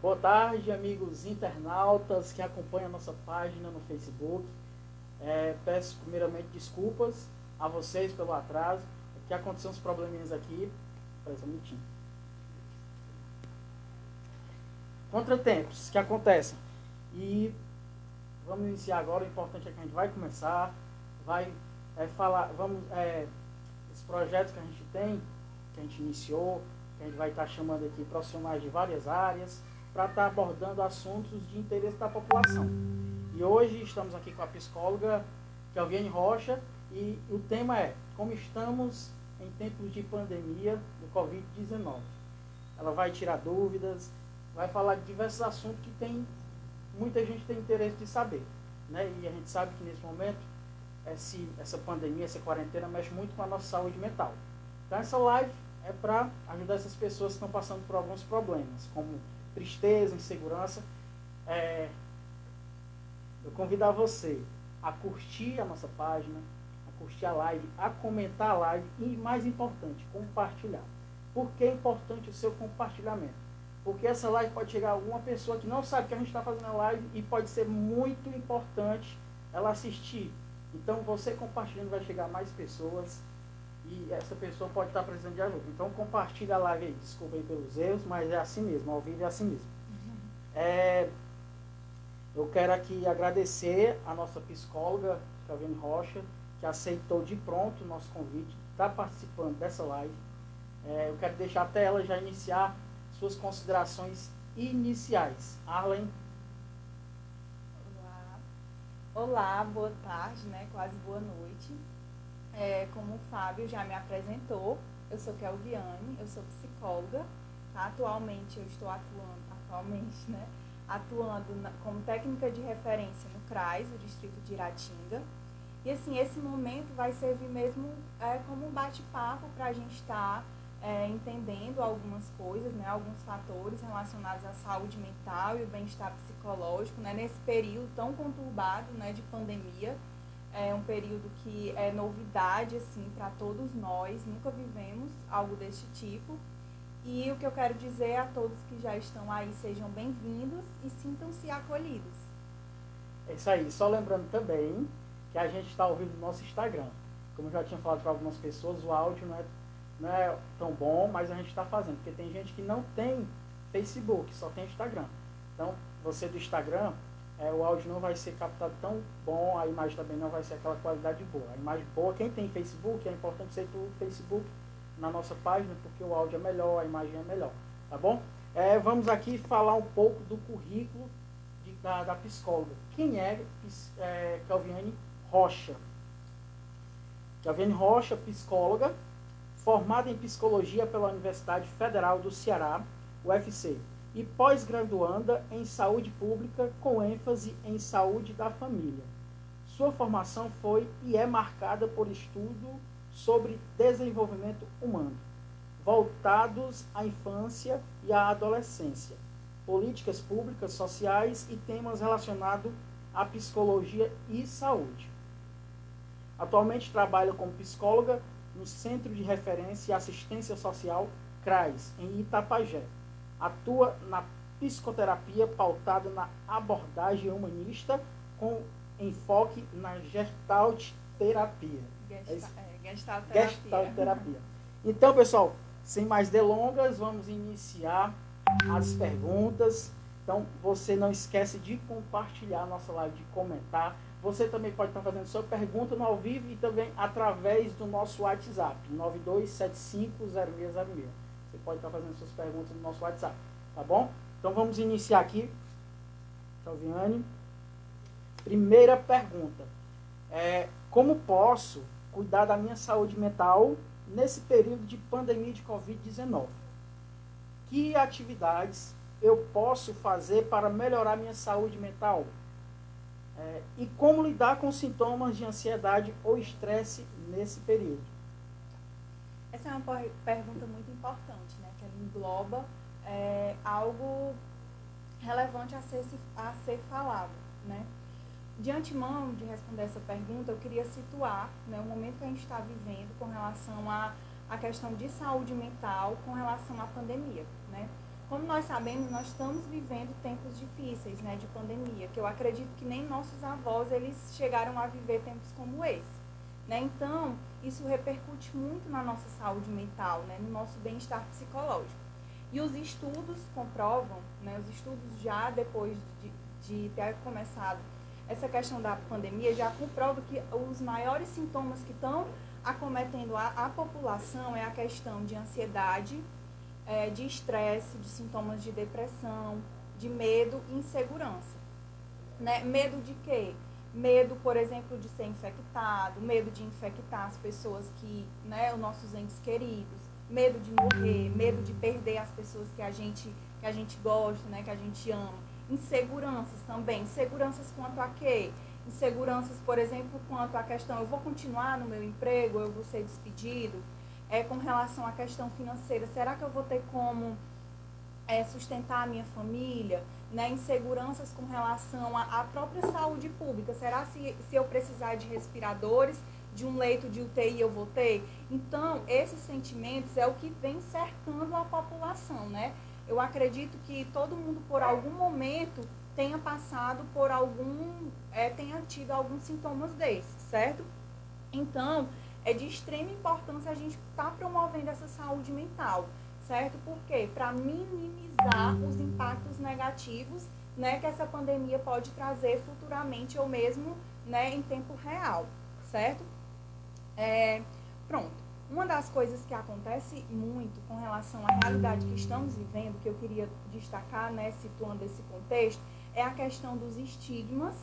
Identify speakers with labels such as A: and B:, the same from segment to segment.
A: Boa tarde, amigos internautas que acompanham a nossa página no Facebook. Peço primeiramente desculpas a vocês pelo atraso, que aconteceu uns probleminhas aqui. Parece um minutinho. Contratempos que acontecem. E vamos iniciar agora. O importante é que a gente vai começar, vai falar, esse projeto que a gente tem, que a gente iniciou, que a gente vai estar chamando aqui profissionais de várias áreas, para estar abordando assuntos de interesse da população. E hoje estamos aqui com a psicóloga Kelviane Rocha, e o tema é como estamos em tempos de pandemia do Covid-19. Ela vai tirar dúvidas, vai falar de diversos assuntos que muita gente tem interesse de saber, né? E a gente sabe que nesse momento essa pandemia, essa quarentena mexe muito com a nossa saúde mental. Então essa live é para ajudar essas pessoas que estão passando por alguns problemas, como tristeza, insegurança. Eu convido a você a curtir a nossa página, a curtir a live, a comentar a live e, mais importante, compartilhar. Por que é importante o seu compartilhamento? Porque essa live pode chegar a alguma pessoa que não sabe que a gente está fazendo a live e pode ser muito importante ela assistir. Então, você compartilhando vai chegar a mais pessoas e essa pessoa pode estar precisando de ajuda. Então, compartilha a live aí. Desculpa aí pelos erros, mas é assim mesmo. Ao vivo é assim mesmo. Eu quero aqui agradecer a nossa psicóloga, Kelviane Rocha, que aceitou de pronto o nosso convite, está participando dessa live. Eu quero deixar até ela já iniciar suas considerações iniciais. Arlen.
B: Olá, boa tarde, né? Quase boa noite. Como o Fábio já me apresentou, eu sou Kelviane, eu sou psicóloga. Tá? Atualmente eu estou atuando como técnica de referência no CRAS, o distrito de Iratinga. E assim, esse momento vai servir mesmo como um bate-papo para a gente estar entendendo algumas coisas, né, alguns fatores relacionados à saúde mental e o bem-estar psicológico, né, nesse período tão conturbado, né, de pandemia. É um período que é novidade assim, para todos nós, nunca vivemos algo desse tipo. E o que eu quero dizer a todos que já estão aí, sejam bem-vindos e sintam-se acolhidos.
A: É isso aí. Só lembrando também que a gente está ao vivo no nosso Instagram. Como eu já tinha falado para algumas pessoas, o áudio não é tão bom, mas a gente está fazendo. Porque tem gente que não tem Facebook, só tem Instagram. Então, você do Instagram, o áudio não vai ser captado tão bom, a imagem também não vai ser aquela qualidade boa. A imagem boa, quem tem Facebook, é importante ser do Facebook na nossa página, porque o áudio é melhor, a imagem é melhor, tá bom? Vamos aqui falar um pouco do currículo da psicóloga. Quem é Kelviane Rocha? Kelviane Rocha, psicóloga, formada em psicologia pela Universidade Federal do Ceará, UFC, e pós-graduanda em saúde pública com ênfase em saúde da família. Sua formação foi e é marcada por estudo sobre desenvolvimento humano, voltados à infância e à adolescência, políticas públicas, sociais e temas relacionados à psicologia e saúde. Atualmente trabalha como psicóloga no Centro de Referência e Assistência Social CRAS, em Itapajé. Atua na psicoterapia pautada na abordagem humanista com enfoque na Gestalt terapia. Gestalt terapia. Então, pessoal, sem mais delongas, vamos iniciar as perguntas. Então, você não esquece de compartilhar a nossa live, de comentar. Você também pode estar fazendo sua pergunta no ao vivo e também através do nosso WhatsApp, 92750606. Você pode estar fazendo suas perguntas no nosso WhatsApp, tá bom? Então, vamos iniciar aqui. Kelviane. Primeira pergunta. Como posso cuidar da minha saúde mental nesse período de pandemia de Covid-19? Que atividades eu posso fazer para melhorar minha saúde mental? E como lidar com sintomas de ansiedade ou estresse nesse período?
B: Essa é uma pergunta muito importante, né? Que ela engloba algo relevante a ser falado, né? De antemão, de responder essa pergunta, eu queria situar, né, o momento que a gente está vivendo com relação à questão de saúde mental com relação à pandemia, né? Como nós sabemos, nós estamos vivendo tempos difíceis, né, de pandemia, que eu acredito que nem nossos avós eles chegaram a viver tempos como esse, né? Então, isso repercute muito na nossa saúde mental, né, no nosso bem-estar psicológico. E os estudos comprovam, né, os estudos já depois de ter começado essa questão da pandemia, já comprovam que os maiores sintomas que estão acometendo a população é a questão de ansiedade, de estresse, de sintomas de depressão, de medo e insegurança. Né? Medo de quê? Medo, por exemplo, de ser infectado, medo de infectar as pessoas que, né, os nossos entes queridos, medo de morrer, medo de perder as pessoas que a gente gosta, né, que a gente ama. Inseguranças também. Inseguranças quanto a quê? Inseguranças, por exemplo, quanto à questão, eu vou continuar no meu emprego, eu vou ser despedido. Com relação à questão financeira, será que eu vou ter como sustentar a minha família? Né? Inseguranças com relação à própria saúde pública. Será se eu precisar de respiradores, de um leito de UTI eu vou ter? Então, esses sentimentos é o que vem cercando a população, né? Eu acredito que todo mundo, por algum momento, tenha passado por tenha tido alguns sintomas desses, certo? Então, é de extrema importância a gente estar promovendo essa saúde mental, certo? Por quê? Para minimizar os impactos negativos, né, que essa pandemia pode trazer futuramente ou mesmo, né, em tempo real, certo? Pronto. Uma das coisas que acontece muito com relação à realidade que estamos vivendo, que eu queria destacar, né, situando esse contexto, é a questão dos estigmas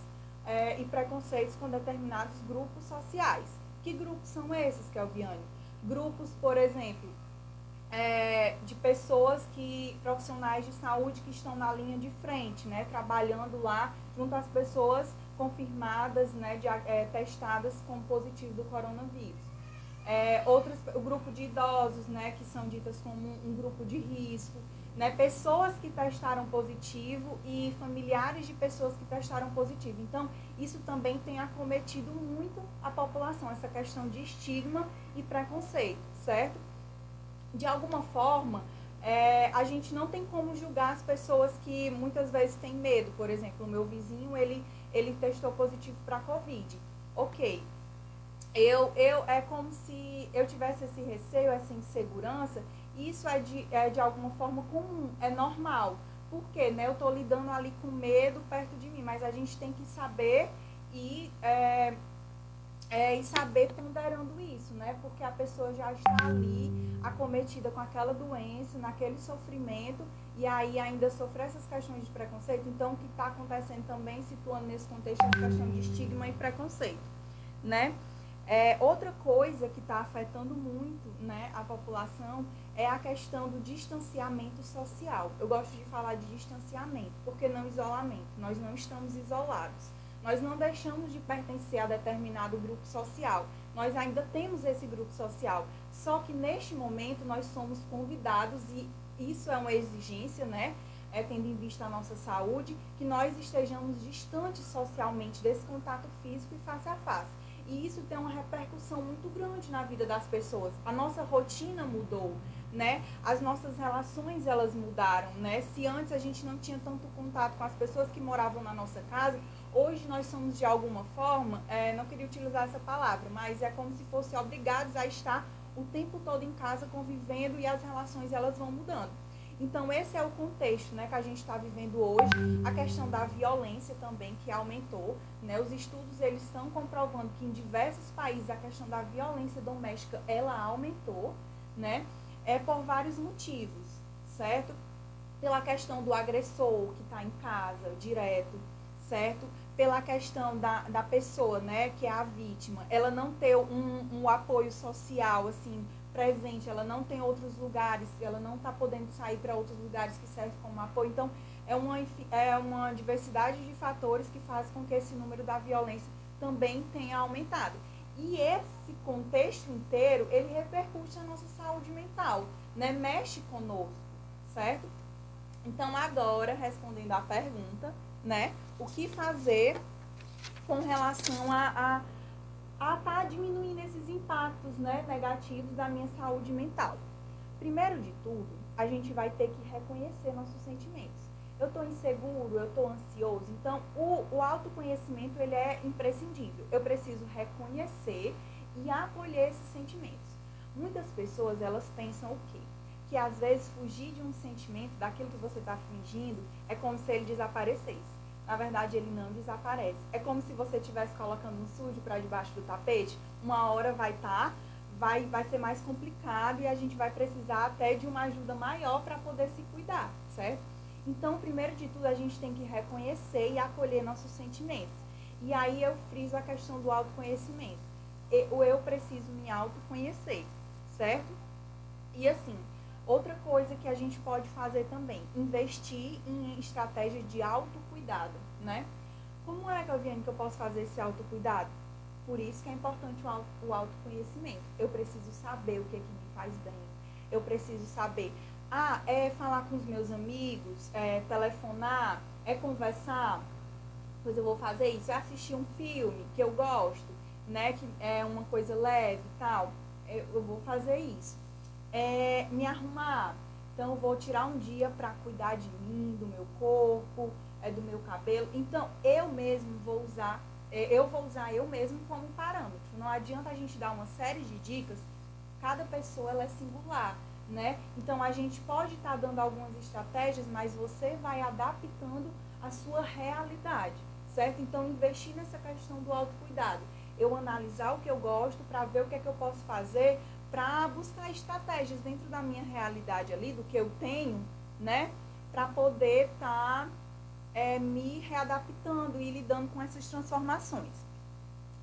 B: e preconceitos com determinados grupos sociais. Que grupos são esses, Kelviane? Grupos, por exemplo, de pessoas profissionais de saúde que estão na linha de frente, né, trabalhando lá junto às pessoas confirmadas, né, testadas como positivo do coronavírus. O grupo de idosos, né, que são ditas como um grupo de risco, né, pessoas que testaram positivo e familiares de pessoas que testaram positivo. Então, isso também tem acometido muito a população, essa questão de estigma e preconceito, certo? De alguma forma, a gente não tem como julgar as pessoas que muitas vezes têm medo. Por exemplo, o meu vizinho, ele testou positivo para Covid. Ok. É como se eu tivesse esse receio, essa insegurança. Isso é de alguma forma comum, é normal. Por quê? Né? Eu estou lidando ali com medo perto de mim, mas a gente tem que saber e saber ponderando isso, né? Porque a pessoa já está ali acometida com aquela doença, naquele sofrimento, e aí ainda sofrer essas questões de preconceito. Então, o que está acontecendo também, situando nesse contexto, é a questão de estigma e preconceito, né? Outra coisa que está afetando muito, né, a população é a questão do distanciamento social. Eu gosto de falar de distanciamento, porque não isolamento. Nós não estamos isolados. Nós não deixamos de pertencer a determinado grupo social. Nós ainda temos esse grupo social. Só que neste momento nós somos convidados, e isso é uma exigência, né? Tendo em vista a nossa saúde, que nós estejamos distantes socialmente desse contato físico e face a face. E isso tem uma repercussão muito grande na vida das pessoas. A nossa rotina mudou, né? As nossas relações, elas mudaram, né? Se antes a gente não tinha tanto contato com as pessoas que moravam na nossa casa, hoje nós somos, de alguma forma, não queria utilizar essa palavra, mas é como se fossem obrigados a estar o tempo todo em casa convivendo, e as relações, elas vão mudando. Então, esse é o contexto, né, que a gente está vivendo hoje. A questão da violência também, que aumentou, né? Os estudos, eles estão comprovando que em diversos países a questão da violência doméstica, ela aumentou, né? Por vários motivos, certo? Pela questão do agressor que está em casa, direto, certo? Pela questão da pessoa, né, que é a vítima, ela não ter um apoio social, assim, presente, ela não tem outros lugares, ela não está podendo sair para outros lugares que servem como apoio. Então, é uma diversidade de fatores que faz com que esse número da violência também tenha aumentado. E esse contexto inteiro, ele repercute na nossa saúde mental, né? Mexe conosco, certo? Então, agora, respondendo à pergunta, né? O que fazer com relação a estar diminuindo esses impactos, né, negativos da minha saúde mental? Primeiro de tudo, a gente vai ter que reconhecer nossos sentimentos. Eu estou inseguro, eu estou ansioso. Então, o autoconhecimento, ele é imprescindível. Eu preciso reconhecer e acolher esses sentimentos. Muitas pessoas, elas pensam o quê? Que às vezes fugir de um sentimento, daquilo que você está fingindo, é como se ele desaparecesse. Na verdade, ele não desaparece. É como se você estivesse colocando um sujo para debaixo do tapete. Uma hora vai ser mais complicado e a gente vai precisar até de uma ajuda maior para poder se cuidar, certo? Então, primeiro de tudo, a gente tem que reconhecer e acolher nossos sentimentos. E aí eu friso a questão do autoconhecimento. Eu preciso me autoconhecer, certo? E assim, outra coisa que a gente pode fazer também, investir em estratégias de autocuidado, né? Como é, Gaviane, que eu posso fazer esse autocuidado? Por isso que é importante o autoconhecimento. Eu preciso saber o que é que me faz bem. Eu preciso saber, é falar com os meus amigos, é telefonar, é conversar, pois eu vou fazer isso, é assistir um filme que eu gosto, né, que é uma coisa leve e tal, eu vou fazer isso. Me arrumar, então eu vou tirar um dia para cuidar de mim, do meu corpo, do meu cabelo. Então eu mesmo vou usar eu mesmo como parâmetro. Não adianta a gente dar uma série de dicas, cada pessoa ela é singular, né? Então a gente pode estar dando algumas estratégias, mas você vai adaptando a sua realidade, certo? Então investir nessa questão do autocuidado. Eu analisar o que eu gosto para ver o que é que eu posso fazer para buscar estratégias dentro da minha realidade ali, do que eu tenho, né? Para poder estar me readaptando e lidando com essas transformações.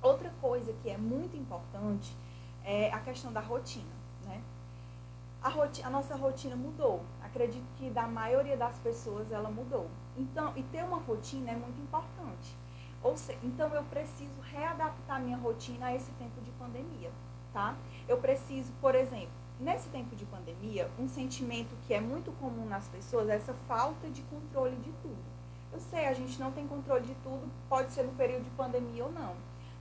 B: Outra coisa que é muito importante é a questão da rotina, né? A nossa rotina mudou. Acredito que da maioria das pessoas ela mudou. Então, e ter uma rotina é muito importante. Então eu preciso readaptar minha rotina a esse tempo de pandemia, tá? Eu preciso, por exemplo, nesse tempo de pandemia, um sentimento que é muito comum nas pessoas é essa falta de controle de tudo. Eu sei, a gente não tem controle de tudo, pode ser no período de pandemia ou não.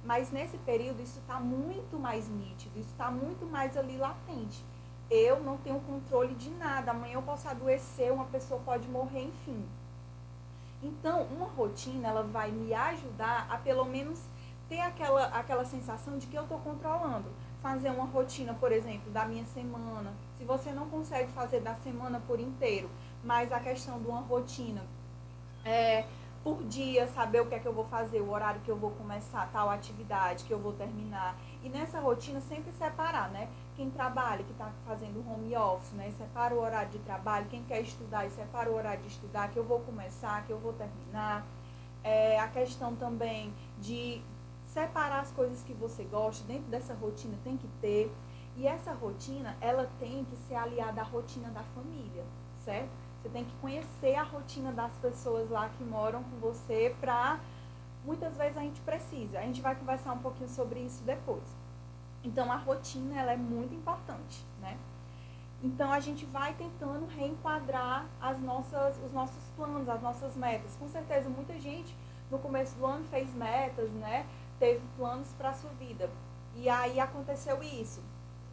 B: Mas nesse período isso está muito mais nítido, isso está muito mais ali latente. Eu não tenho controle de nada, amanhã eu posso adoecer, uma pessoa pode morrer, enfim. Então, uma rotina, ela vai me ajudar a pelo menos ter aquela sensação de que eu estou controlando. Fazer uma rotina, por exemplo, da minha semana. Se você não consegue fazer da semana por inteiro, mas a questão de uma rotina por dia, saber o que é que eu vou fazer, o horário que eu vou começar tal atividade, que eu vou terminar. E nessa rotina sempre separar, né? Quem trabalha, que está fazendo home office, né? Separa o horário de trabalho. Quem quer estudar, separa o horário de estudar, que eu vou começar, que eu vou terminar. A questão também de separar as coisas que você gosta, dentro dessa rotina tem que ter. E essa rotina, ela tem que ser aliada à rotina da família, certo? Você tem que conhecer a rotina das pessoas lá que moram com você para... Muitas vezes a gente precisa. A gente vai conversar um pouquinho sobre isso depois. Então, a rotina, ela é muito importante, né? Então, a gente vai tentando reenquadrar os nossos planos, as nossas metas. Com certeza, muita gente, no começo do ano, fez metas, né? Teve planos para a sua vida. E aí, aconteceu isso,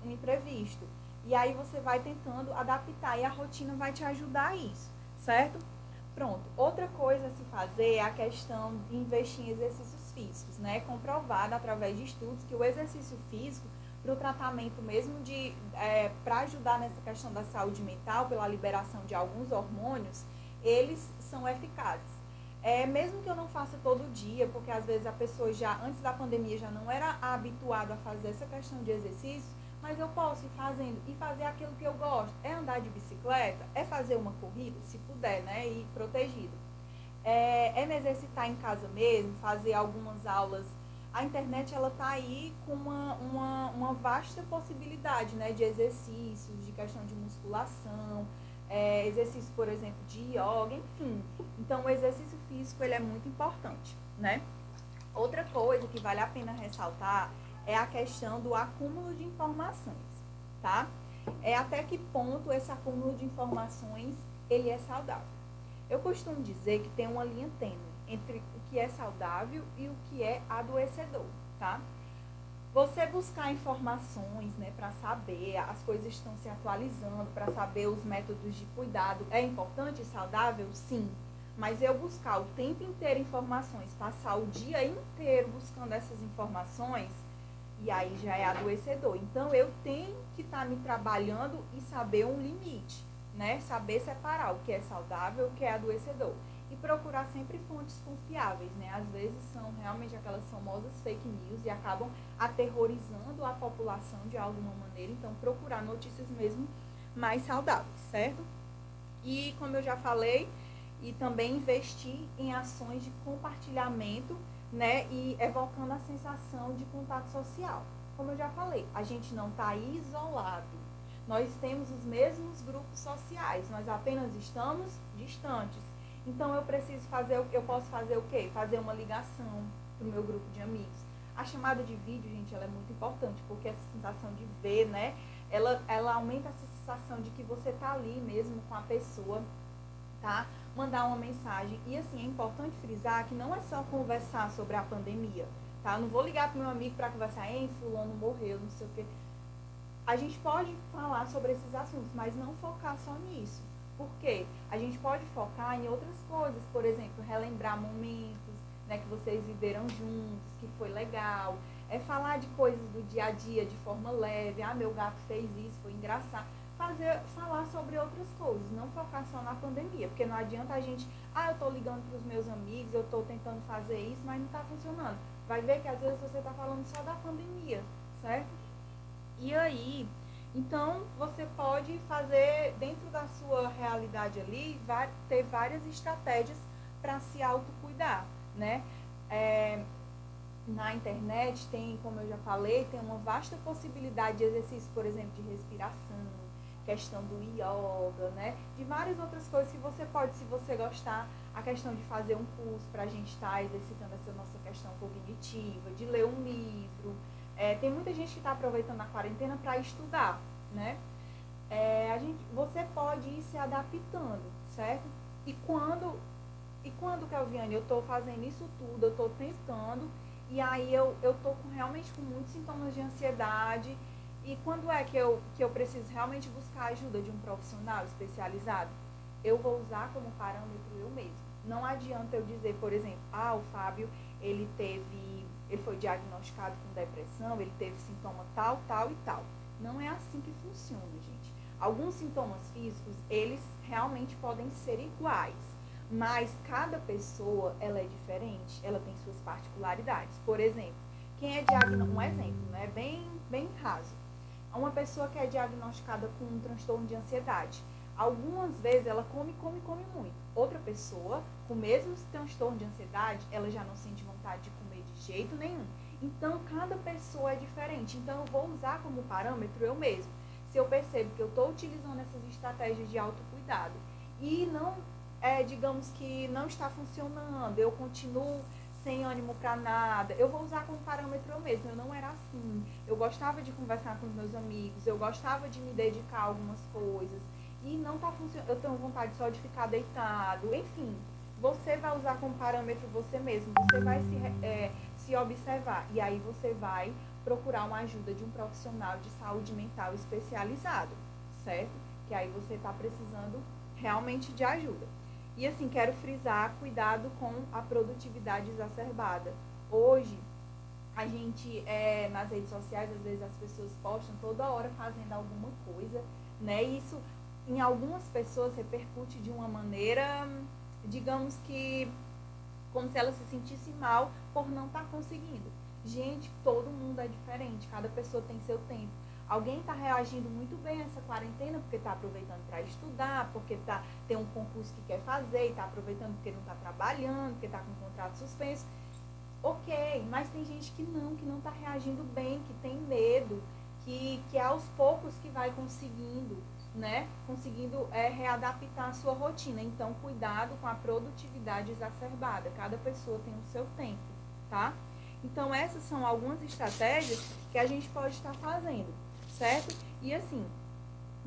B: um imprevisto. E aí você vai tentando adaptar e a rotina vai te ajudar a isso, certo? Pronto. Outra coisa a se fazer é a questão de investir em exercícios físicos, né? Comprovado através de estudos que o exercício físico, para o tratamento mesmo para ajudar nessa questão da saúde mental, pela liberação de alguns hormônios, eles são eficazes. Mesmo que eu não faça todo dia, porque às vezes a pessoa já, antes da pandemia, já não era habituada a fazer essa questão de exercício, mas eu posso ir fazendo e fazer aquilo que eu gosto. É andar de bicicleta, é fazer uma corrida, se puder, né? E protegido. É me exercitar em casa mesmo, fazer algumas aulas. A internet, ela tá aí com uma vasta possibilidade, né? De exercícios, de questão de musculação, exercício, por exemplo, de yoga, enfim. Então, o exercício físico, ele é muito importante, né? Outra coisa que vale a pena ressaltar é a questão do acúmulo de informações, tá? Até que ponto esse acúmulo de informações, ele é saudável. Eu costumo dizer que tem uma linha tênue entre o que é saudável e o que é adoecedor, tá? Você buscar informações, né, para saber, as coisas estão se atualizando, para saber os métodos de cuidado, é importante e saudável? Sim. Mas eu buscar o tempo inteiro informações, passar o dia inteiro buscando essas informações, e aí já é adoecedor. Então, eu tenho que estar me trabalhando e saber um limite, né? Saber separar o que é saudável e o que é adoecedor. E procurar sempre fontes confiáveis, né? Às vezes são realmente aquelas famosas fake news e acabam aterrorizando a população de alguma maneira. Então, procurar notícias mesmo mais saudáveis, certo? E, como eu já falei, e também investir em ações de compartilhamento, né, e evocando a sensação de contato social. Como eu já falei, a gente não está isolado. Nós temos os mesmos grupos sociais, nós apenas estamos distantes. Então eu posso fazer o quê? Fazer uma ligação para o meu grupo de amigos. A chamada de vídeo, gente, ela é muito importante, porque essa sensação de ver, né, ela aumenta essa sensação de que você está ali mesmo com a pessoa, tá? Mandar uma mensagem. E assim, é importante frisar que não é só conversar sobre a pandemia, tá? Eu não vou ligar pro meu amigo para conversar, fulano morreu, não sei o quê. A gente pode falar sobre esses assuntos, mas não focar só nisso. Por quê? A gente pode focar em outras coisas, por exemplo, relembrar momentos, né, que vocês viveram juntos, que foi legal. É falar de coisas do dia a dia de forma leve. Meu gato fez isso, foi engraçado. Falar sobre outras coisas, não focar só na pandemia, porque não adianta a gente, eu tô ligando para os meus amigos, eu tô tentando fazer isso, mas não tá funcionando. Vai ver que às vezes você tá falando só da pandemia, certo? E aí, então você pode fazer dentro da sua realidade ali, ter várias estratégias para se autocuidar, né? Na internet tem, como eu já falei, tem uma vasta possibilidade de exercício, por exemplo, de respiração, questão do yoga, né? De várias outras coisas que você pode, se você gostar, a questão de fazer um curso para a gente estar exercitando essa nossa questão cognitiva, de ler um livro. Tem muita gente que está aproveitando a quarentena para estudar, né? Você pode ir se adaptando, certo? E quando, Kelviane, eu estou fazendo isso tudo, eu estou tentando, e aí eu estou realmente com muitos sintomas de ansiedade. E quando é que eu preciso realmente buscar a ajuda de um profissional especializado? Eu vou usar como parâmetro eu mesmo. Não adianta eu dizer, por exemplo, o Fábio, ele foi diagnosticado com depressão, ele teve sintoma tal, tal e tal. Não é assim que funciona, gente. Alguns sintomas físicos, eles realmente podem ser iguais, mas cada pessoa, ela é diferente, ela tem suas particularidades. Por exemplo, quem é diagnosticado, um exemplo, né, bem raso. Uma pessoa que é diagnosticada com um transtorno de ansiedade, algumas vezes ela come muito. Outra pessoa com o mesmo transtorno de ansiedade, ela já não sente vontade de comer de jeito nenhum. Então, cada pessoa é diferente. Então, eu vou usar como parâmetro eu mesmo. Se eu percebo que eu estou utilizando essas estratégias de autocuidado e não, digamos que não está funcionando, eu continuo sem ânimo para nada, eu vou usar como parâmetro eu mesmo. Eu não era assim, eu gostava de conversar com os meus amigos, eu gostava de me dedicar a algumas coisas, e não está funcionando, eu tenho vontade só de ficar deitado, enfim. Você vai usar como parâmetro você mesmo, você vai se observar, e aí você vai procurar uma ajuda de um profissional de saúde mental especializado, certo? Que aí você está precisando realmente de ajuda. E assim, quero frisar, cuidado com a produtividade exacerbada. Hoje, a gente, nas redes sociais, às vezes as pessoas postam toda hora fazendo alguma coisa, né? E isso, em algumas pessoas, repercute de uma maneira, digamos que, como se ela se sentisse mal por não estar conseguindo. Gente, todo mundo é diferente, cada pessoa tem seu tempo. Alguém está reagindo muito bem a essa quarentena porque está aproveitando para estudar, porque tem um concurso que quer fazer e está aproveitando porque não está trabalhando, porque está com o contrato suspenso. Ok, mas tem gente que não está reagindo bem, que tem medo, que aos poucos que vai conseguindo, né? Conseguindo readaptar a sua rotina. Então, cuidado com a produtividade exacerbada. Cada pessoa tem o seu tempo, tá? Então, essas são algumas estratégias que a gente pode estar fazendo, certo? E assim,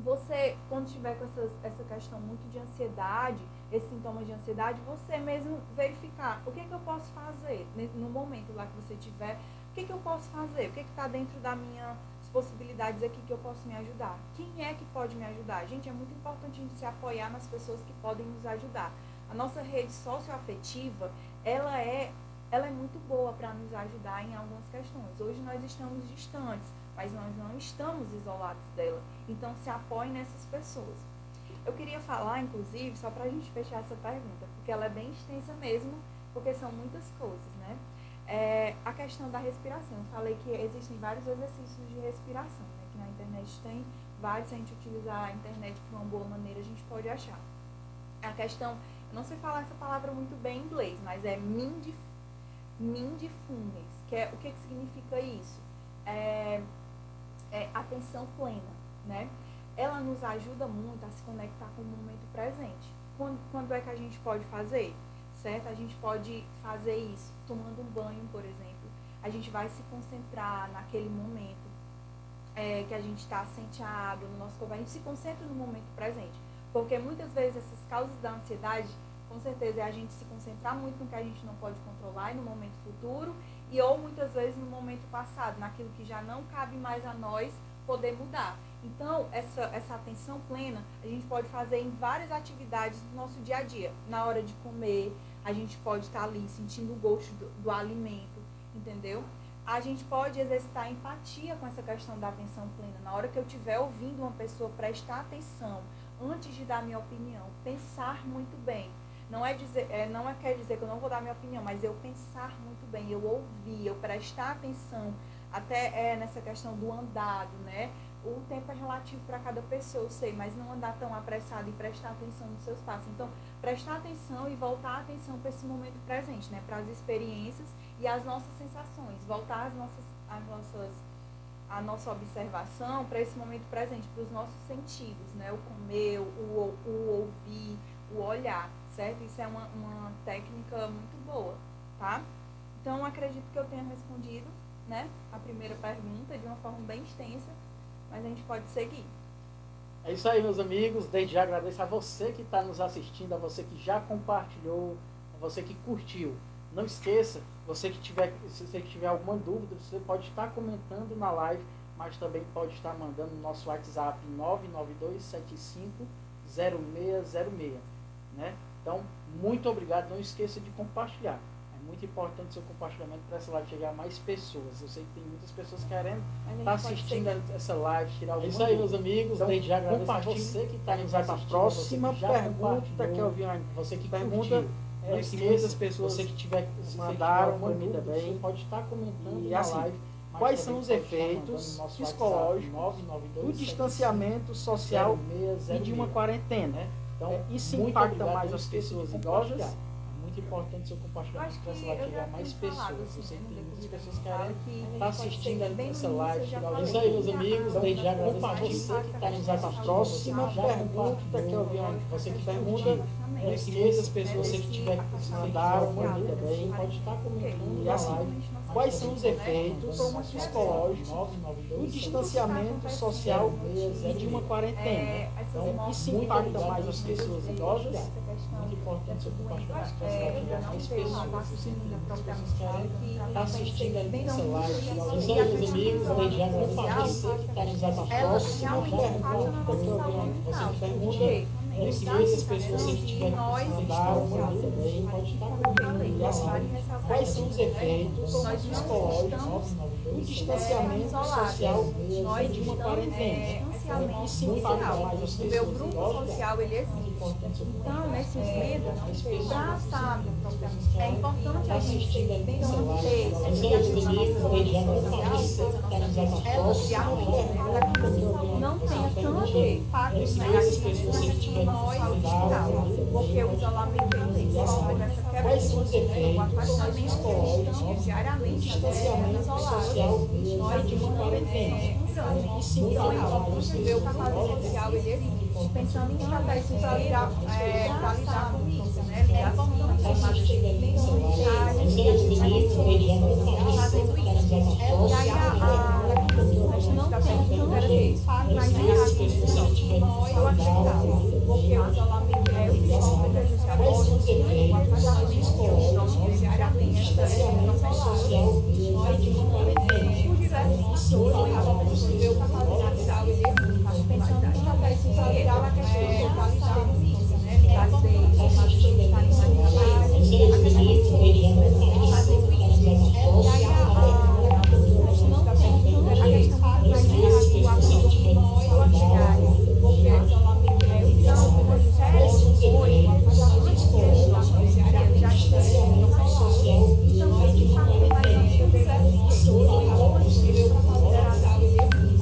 B: você, quando tiver com essa questão muito de ansiedade, esses sintomas de ansiedade, você mesmo verificar o que é que eu posso fazer no momento lá que você tiver, o que é que eu posso fazer, o que é que está dentro das minhas possibilidades aqui que eu posso me ajudar. Quem é que pode me ajudar? Gente, é muito importante a gente se apoiar nas pessoas que podem nos ajudar. A nossa rede socioafetiva, ela é muito boa para nos ajudar em algumas questões. Hoje nós estamos distantes, mas nós não estamos isolados dela. Então, se apoie nessas pessoas. Eu queria falar, inclusive, só para a gente fechar essa pergunta, porque ela é bem extensa mesmo, porque são muitas coisas, né? A questão da respiração. Eu falei que existem vários exercícios de respiração, né? Que na internet tem vários, se a gente utilizar a internet de uma boa maneira, a gente pode achar. A questão, eu não sei falar essa palavra muito bem em inglês, mas é mindfulness, que é o que significa isso? É atenção plena, né? Ela nos ajuda muito a se conectar com o momento presente. Quando é que a gente pode fazer? Certo? A gente pode fazer isso tomando um banho, por exemplo. A gente vai se concentrar naquele momento que a gente está sente a água no nosso corpo. A gente se concentra no momento presente. Porque muitas vezes essas causas da ansiedade, com certeza, é a gente se concentrar muito no que a gente não pode controlar e no momento futuro, ou muitas vezes no momento passado, naquilo que já não cabe mais a nós poder mudar. Então, essa atenção plena, a gente pode fazer em várias atividades do nosso dia a dia. Na hora de comer, a gente pode estar ali sentindo o gosto do alimento, entendeu? A gente pode exercitar empatia com essa questão da atenção plena. Na hora que eu estiver ouvindo uma pessoa, prestar atenção, antes de dar minha opinião, pensar muito bem. Não quer dizer que eu não vou dar minha opinião, mas eu pensar muito bem, eu ouvir, eu prestar atenção, até nessa questão do andado, né? O tempo é relativo para cada pessoa, eu sei, mas não andar tão apressado e prestar atenção nos seus passos. Então, prestar atenção e voltar a atenção para esse momento presente, né? Para as experiências e as nossas sensações, voltar a nossa observação para esse momento presente, para os nossos sentidos, né? O comer, o ouvir, o olhar, certo? Isso é uma técnica muito boa, tá? Então, acredito que eu tenha respondido, né, a primeira pergunta de uma forma bem extensa, mas a gente pode seguir.
A: É isso aí, meus amigos. Desde já agradeço a você que está nos assistindo, a você que já compartilhou, a você que curtiu. Não esqueça, se você tiver alguma dúvida, você pode estar comentando na live, mas também pode estar mandando no nosso WhatsApp 992750606, né? Então, muito obrigado. Não esqueça de compartilhar. É muito importante o seu compartilhamento para essa live chegar a mais pessoas. Eu sei que tem muitas pessoas querendo estar assistindo essa live, tirar alguma dúvida. É isso aí, meus amigos. Então, desde já agradeço a você que está nos assistindo. A próxima pergunta que eu vi, você que pergunta, não esqueça, pessoas você que tiver mandaram para mim também, você pode estar comentando na live. Quais são os efeitos psicológicos do distanciamento social e de uma quarentena? Então, isso impacta mais as pessoas idosas? É muito importante o seu compartilhamento para essa live chegar a mais pessoas. Você tem muitas pessoas querendo estar assistindo essa live. É isso aí, meus amigos. Desde já agradeço a você que está nos assistindo. A próxima pergunta que eu vi, você que pergunta, não esqueça, as pessoas que tiver mandaram para mim também, pode estar comentando na live. Quais são os efeitos psicológicos do distanciamento social e de uma quarentena? Então, isso impacta mais as pessoas idosas? Muito importante o seu compartilhamento para chegar a mais pessoas. Você tem muitas pessoas querendo estar assistindo essa live. É isso aí, meus amigos. Desde já agradeço a você que está nos assistindo. A próxima pergunta que eu vi, você que pergunta, não esqueça, as pessoas que tiver mandaram para mim também, pode estar comentando. E assim, quais são os efeitos psicológicos do distanciamento social e de uma quarentena? Isso impacta mais as pessoas.
B: O meu grupo social, ele existe. Então, nesse momento, é importante a gente manter esse não tenha tanto impactos negativos em nós, porque o isolamento envolve essa quebra o afastamento diariamente, isolados, nós de uma quarentena. Então, é importante ver o capital social, ele existe. Pensando em estratégias para lidar com isso, né? É importante a gente fazendo isso. E aí a gente não tem mais negativos, eu acreditava, porque o isolamento é o fazendo isso. E aí a gente não tem a questão muito mais do acolhimento dos familiares, porque então uma série de coisas antes mesmo da pandemia já estão acontecendo. Então esse impacto mais na vida deles, o idoso, eles são considerados depressivos,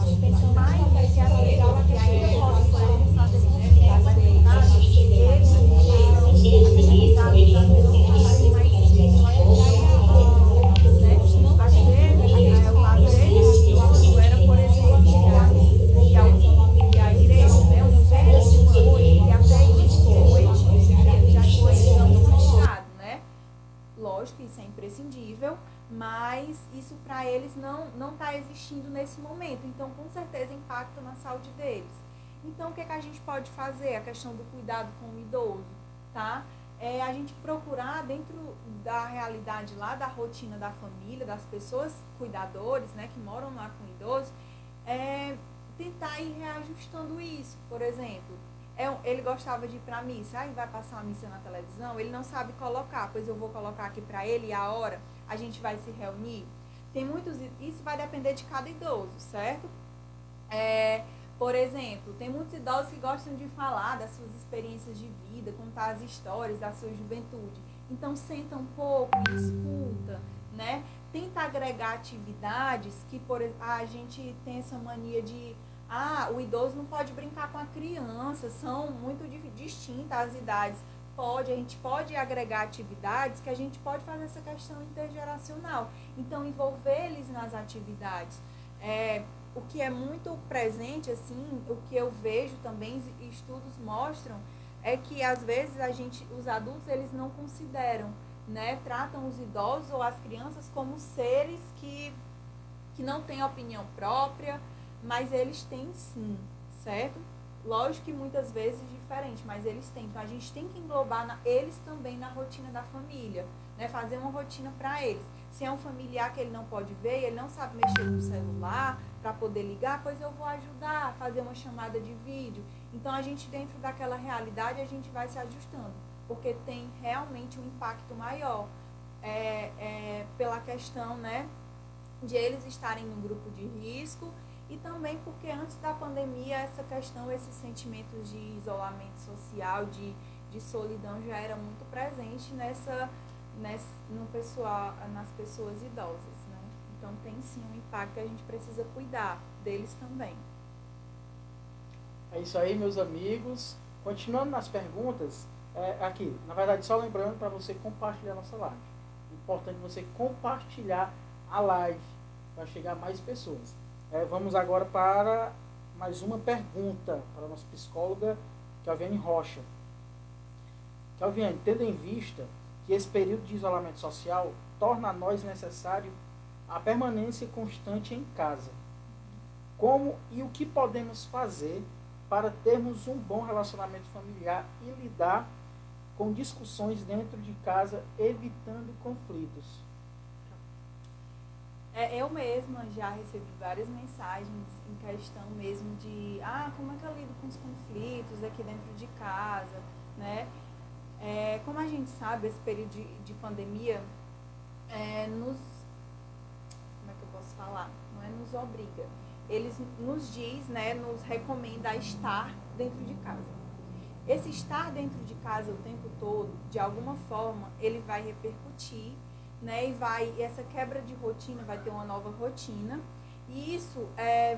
B: mas que aqueles que ainda podem, por exemplo, fazer movimento, mas em casa, eles são utilizados a não fazer mais isso. Né? Às vezes, o lazer do idoso era, por exemplo, ir à missa, ir à igreja, né? Um dia de semana, e até isso hoje já foi não praticado, né? Lógico que isso é imprescindível, mas isso para eles não está existindo nesse momento. Então, com certeza, impacta na saúde deles. Então, o que a gente pode fazer? A questão do cuidado com o idoso, tá? É a gente procurar dentro da realidade lá, da rotina da família, das pessoas cuidadores, né, que moram lá com o idoso, tentar ir reajustando isso. Por exemplo, ele gostava de ir para a missa, aí vai passar uma missa na televisão, ele não sabe colocar, pois eu vou colocar aqui para ele e a hora a gente vai se reunir. Tem muitos, isso vai depender de cada idoso, certo? Por exemplo, tem muitos idosos que gostam de falar das suas experiências de vida, contar as histórias da sua juventude. Então, senta um pouco e escuta, né? Tenta agregar atividades que a gente tem essa mania de... o idoso não pode brincar com a criança, são muito distintas as idades. A gente pode agregar atividades que a gente pode fazer essa questão intergeracional. Então, envolver eles nas atividades. O que é muito presente, assim, o que eu vejo também, estudos mostram, é que às vezes os adultos, eles não consideram, né, tratam os idosos ou as crianças como seres que não têm opinião própria, mas eles têm sim, certo? Lógico que muitas vezes diferente, mas eles têm. Então a gente tem que englobar eles também na rotina da família, né, fazer uma rotina para eles. Se é um familiar que ele não pode ver, ele não sabe mexer no celular para poder ligar, pois eu vou ajudar a fazer uma chamada de vídeo. Então, a gente, dentro daquela realidade, a gente vai se ajustando, porque tem realmente um impacto maior pela questão, né, de eles estarem num grupo de risco e também porque antes da pandemia, essa questão, esses sentimentos de isolamento social, de solidão já era muito presente nas pessoas idosas, né? Então tem sim um impacto que a gente precisa cuidar deles também.
A: É isso aí, meus amigos. Continuando nas perguntas, aqui, na verdade, só lembrando para você compartilhar a nossa live. É importante você compartilhar a live para chegar a mais pessoas. Vamos agora para mais uma pergunta para a nossa psicóloga, Kelviane Rocha. Kelviane, tendo em vista que esse período de isolamento social torna a nós necessário a permanência constante em casa. Como e o que podemos fazer para termos um bom relacionamento familiar e lidar com discussões dentro de casa, evitando conflitos?
B: Eu mesma já recebi várias mensagens em questão mesmo de como é que eu lido com os conflitos aqui dentro de casa, né? Como a gente sabe, esse período de pandemia como é que eu posso falar? Não é nos obriga. Eles nos diz, né, nos recomenda a estar dentro de casa. Esse estar dentro de casa o tempo todo, de alguma forma, ele vai repercutir, né, e essa quebra de rotina vai ter uma nova rotina, e isso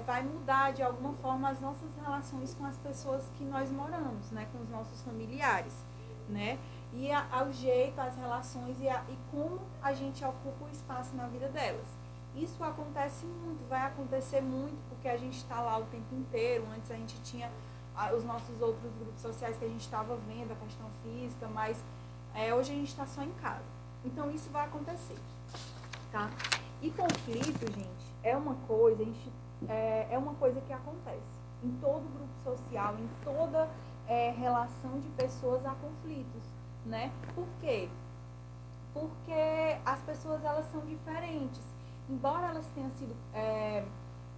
B: vai mudar de alguma forma as nossas relações com as pessoas que nós moramos, né, com os nossos familiares, né, e ao jeito, as relações e como a gente ocupa o espaço na vida delas. Isso acontece muito, vai acontecer muito, porque a gente está lá o tempo inteiro. Antes a gente tinha os nossos outros grupos sociais que a gente estava vendo, a questão física, mas hoje a gente está só em casa. Então isso vai acontecer, tá? E conflito, gente, é uma coisa que acontece. Em todo grupo social, em toda relação de pessoas há conflitos, né? Por quê? Porque as pessoas, elas são diferentes. Embora elas tenham sido,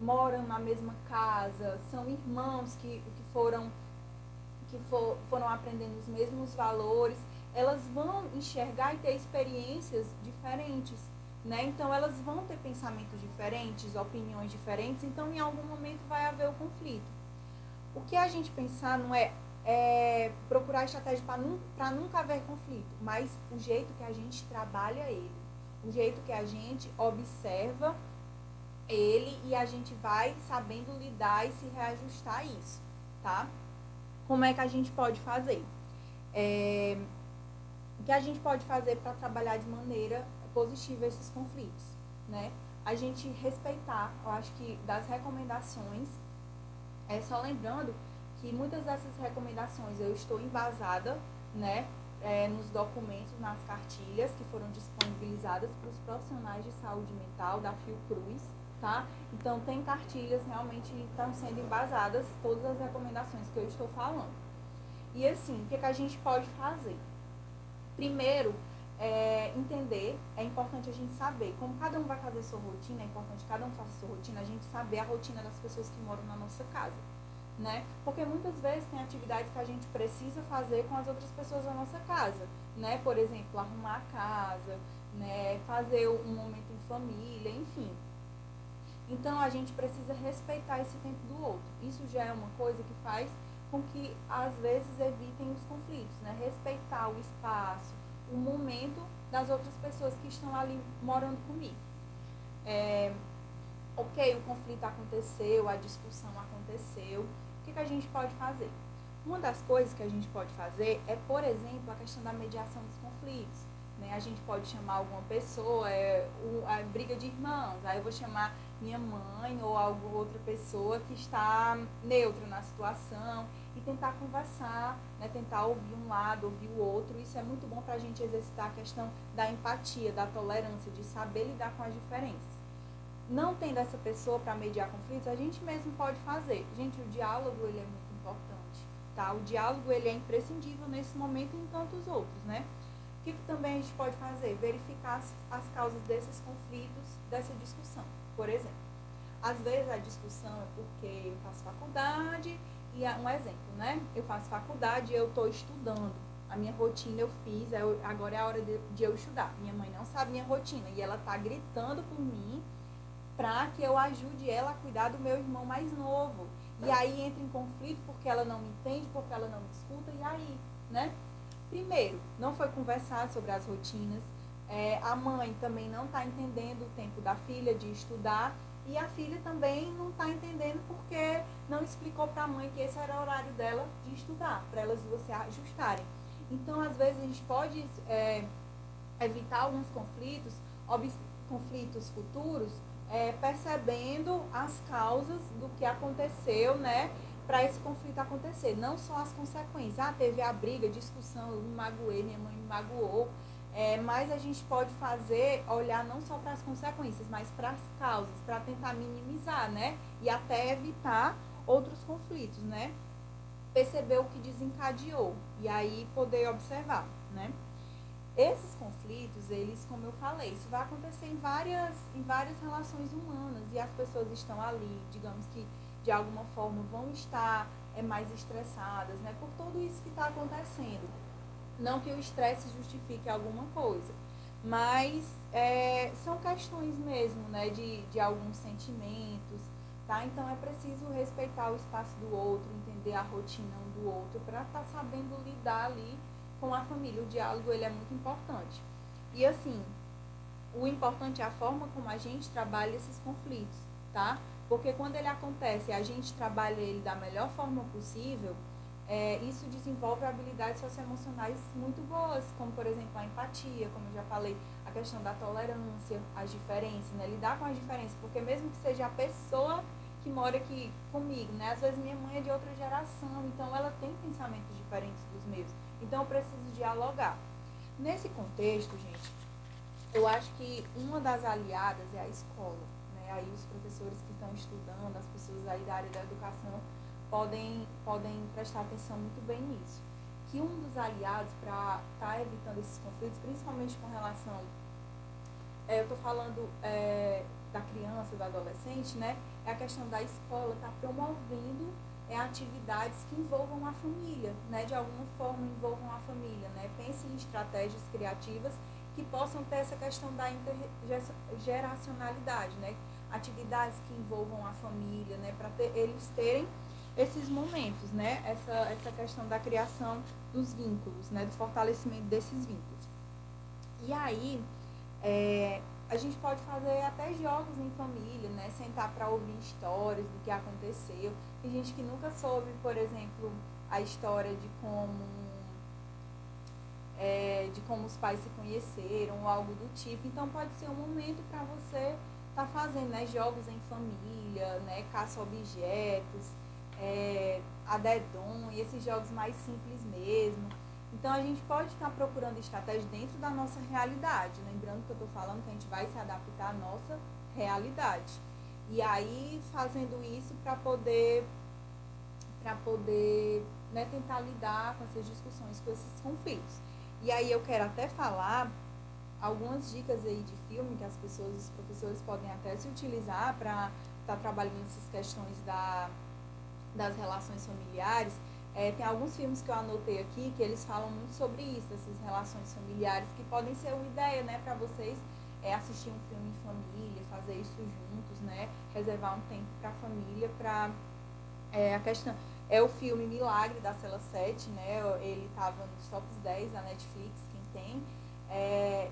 B: moram na mesma casa, são irmãos que foram aprendendo os mesmos valores, elas vão enxergar e ter experiências diferentes, né? Então, elas vão ter pensamentos diferentes, opiniões diferentes, então, em algum momento vai haver o conflito. O que a gente pensar não é procurar estratégia para nunca haver conflito, mas o jeito que a gente trabalha ele, o jeito que a gente observa ele e a gente vai sabendo lidar e se reajustar a isso, tá? Como é que a gente pode fazer? O que a gente pode fazer para trabalhar de maneira positiva esses conflitos, né? A gente respeitar, eu acho que das recomendações, só lembrando que muitas dessas recomendações eu estou embasada, né, nos documentos, nas cartilhas que foram disponibilizadas para os profissionais de saúde mental da Fiocruz, tá? Então, tem cartilhas realmente estão sendo embasadas, todas as recomendações que eu estou falando. E assim, o que a gente pode fazer? Primeiro, entender, é importante a gente saber, como cada um vai fazer sua rotina, é importante que cada um faça sua rotina, a gente saber a rotina das pessoas que moram na nossa casa, né? Porque muitas vezes tem atividades que a gente precisa fazer com as outras pessoas da nossa casa, né? Por exemplo, arrumar a casa, né? Fazer um momento em família, enfim. Então, a gente precisa respeitar esse tempo do outro. Isso já é uma coisa que faz com que, às vezes, evitem os conflitos, né? Respeitar o espaço, o momento das outras pessoas que estão ali morando comigo. Ok, o conflito aconteceu, a discussão aconteceu. O que a gente pode fazer? Uma das coisas que a gente pode fazer é, por exemplo, a questão da mediação dos conflitos. Né? A gente pode chamar alguma pessoa, a briga de irmãos, aí eu vou chamar minha mãe ou outra pessoa que está neutra na situação e tentar conversar, né? Tentar ouvir um lado, ouvir o outro. Isso é muito bom para a gente exercitar a questão da empatia, da tolerância, de saber lidar com as diferenças. Não tendo essa pessoa para mediar conflitos, a gente mesmo pode fazer. Gente, o diálogo ele é muito importante, tá? O diálogo ele é imprescindível nesse momento e em tantos outros, né? O que também a gente pode fazer? Verificar as causas desses conflitos, dessa discussão. Por exemplo, às vezes a discussão é porque eu faço faculdade e um exemplo, né? Eu faço faculdade e eu estou estudando. A minha rotina eu fiz, agora é a hora de eu estudar. Minha mãe não sabe minha rotina e ela está gritando por mim para que eu ajude ela a cuidar do meu irmão mais novo. E aí entra em conflito porque ela não me entende, porque ela não me escuta, e aí, né? Primeiro, não foi conversar sobre as rotinas. A mãe também não está entendendo o tempo da filha de estudar e a filha também não está entendendo porque não explicou para a mãe que esse era o horário dela de estudar, para elas duas se ajustarem. Então, às vezes, a gente pode evitar alguns conflitos futuros, percebendo as causas do que aconteceu, né? Para esse conflito acontecer, não só as consequências. Teve a briga, discussão, eu me magoei, minha mãe me magoou, mas a gente pode olhar não só para as consequências, mas para as causas, para tentar minimizar, né? E até evitar outros conflitos, né? Perceber o que desencadeou e aí poder observar, né? Esses conflitos, eles, como eu falei, isso vai acontecer em várias relações humanas e as pessoas estão ali, digamos que de alguma forma vão estar mais estressadas, né, por tudo isso que está acontecendo. Não que o estresse justifique alguma coisa, mas são questões mesmo, né, de alguns sentimentos, tá? Então é preciso respeitar o espaço do outro, entender a rotina um do outro, para estar sabendo lidar ali com a família. O diálogo ele é muito importante. E assim, o importante é a forma como a gente trabalha esses conflitos, tá? Porque quando ele acontece e a gente trabalha ele da melhor forma possível, isso desenvolve habilidades socioemocionais muito boas, como por exemplo a empatia, como eu já falei, a questão da tolerância, as diferenças, né? Lidar com as diferenças, porque mesmo que seja a pessoa que mora aqui comigo, né? Às vezes minha mãe é de outra geração, então ela tem pensamentos diferentes dos meus. Então eu preciso dialogar. Nesse contexto, gente, eu acho que uma das aliadas é a escola, né? Aí os professores que estão estudando, as pessoas aí da área da educação, podem prestar atenção muito bem nisso. Que um dos aliados para estar evitando esses conflitos, principalmente com relação, eu estou falando da criança, do adolescente, né? É a questão da escola estar promovendo atividades que envolvam a família, né? De alguma forma envolvam a família, né? Pense em estratégias criativas que possam ter essa questão da intergeracionalidade, né? Atividades que envolvam a família, né? Para eles terem esses momentos, né? Essa questão da criação dos vínculos, né? Do fortalecimento desses vínculos. E aí, a gente pode fazer até jogos em família, né? Sentar para ouvir histórias do que aconteceu. Tem gente que nunca soube, por exemplo, a história de como os pais se conheceram ou algo do tipo. Então pode ser um momento para você estar fazendo, né? Jogos em família, né? Caça a objetos, a dedão, e esses jogos mais simples mesmo. Então, a gente pode estar procurando estratégias dentro da nossa realidade. Lembrando que eu estou falando que a gente vai se adaptar à nossa realidade. E aí, fazendo isso para poder né, tentar lidar com essas discussões, com esses conflitos. E aí, eu quero até falar algumas dicas aí de filme que os professores podem até se utilizar para estar trabalhando essas questões das relações familiares. Tem alguns filmes que eu anotei aqui que eles falam muito sobre isso, essas relações familiares, que podem ser uma ideia, né, para vocês assistir um filme em família, fazer isso juntos, né, reservar um tempo para a família, para a questão. É o filme Milagre, da Cela 7, né, ele estava nos tops 10 da Netflix, quem tem.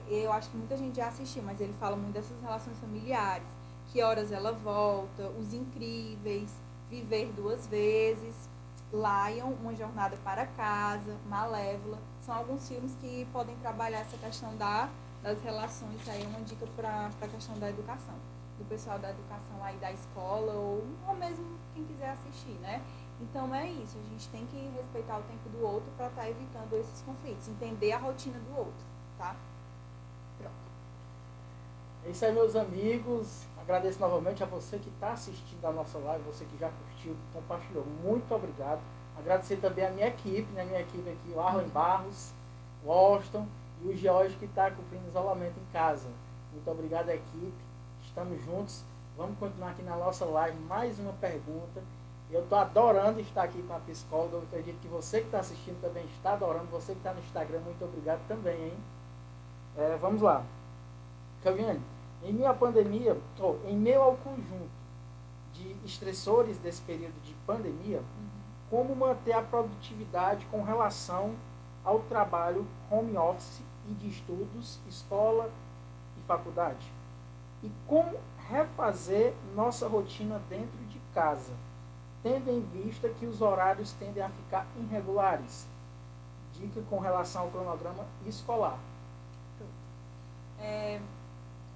B: Eu acho que muita gente já assistiu, mas ele fala muito dessas relações familiares, Que Horas Ela Volta, Os Incríveis, Viver Duas Vezes, Lion, Uma Jornada para Casa, Malévola, são alguns filmes que podem trabalhar essa questão das relações, aí uma dica para a questão da educação, do pessoal da educação aí da escola, ou mesmo quem quiser assistir, né? Então é isso, a gente tem que respeitar o tempo do outro para estar evitando esses conflitos, entender a rotina do outro, tá? Pronto.
A: É isso aí, meus amigos. Agradeço novamente a você que está assistindo a nossa live, você que já curtiu, compartilhou. Muito obrigado. Agradecer também a minha equipe, né? Minha equipe aqui, o Arlen Barros, o Austin e o George, que está cumprindo isolamento em casa. Muito obrigado, equipe. Estamos juntos. Vamos continuar aqui na nossa live. Mais uma pergunta. Eu estou adorando estar aqui com a psicóloga. Eu acredito que você que está assistindo também está adorando. Você que está no Instagram, muito obrigado também, hein? Vamos lá. Caviane, em meio à pandemia, em meio ao conjunto de estressores desse período de pandemia, como manter a produtividade com relação ao trabalho home office e de estudos, escola e faculdade? E como refazer nossa rotina dentro de casa, tendo em vista que os horários tendem a ficar irregulares? Dica com relação ao cronograma escolar.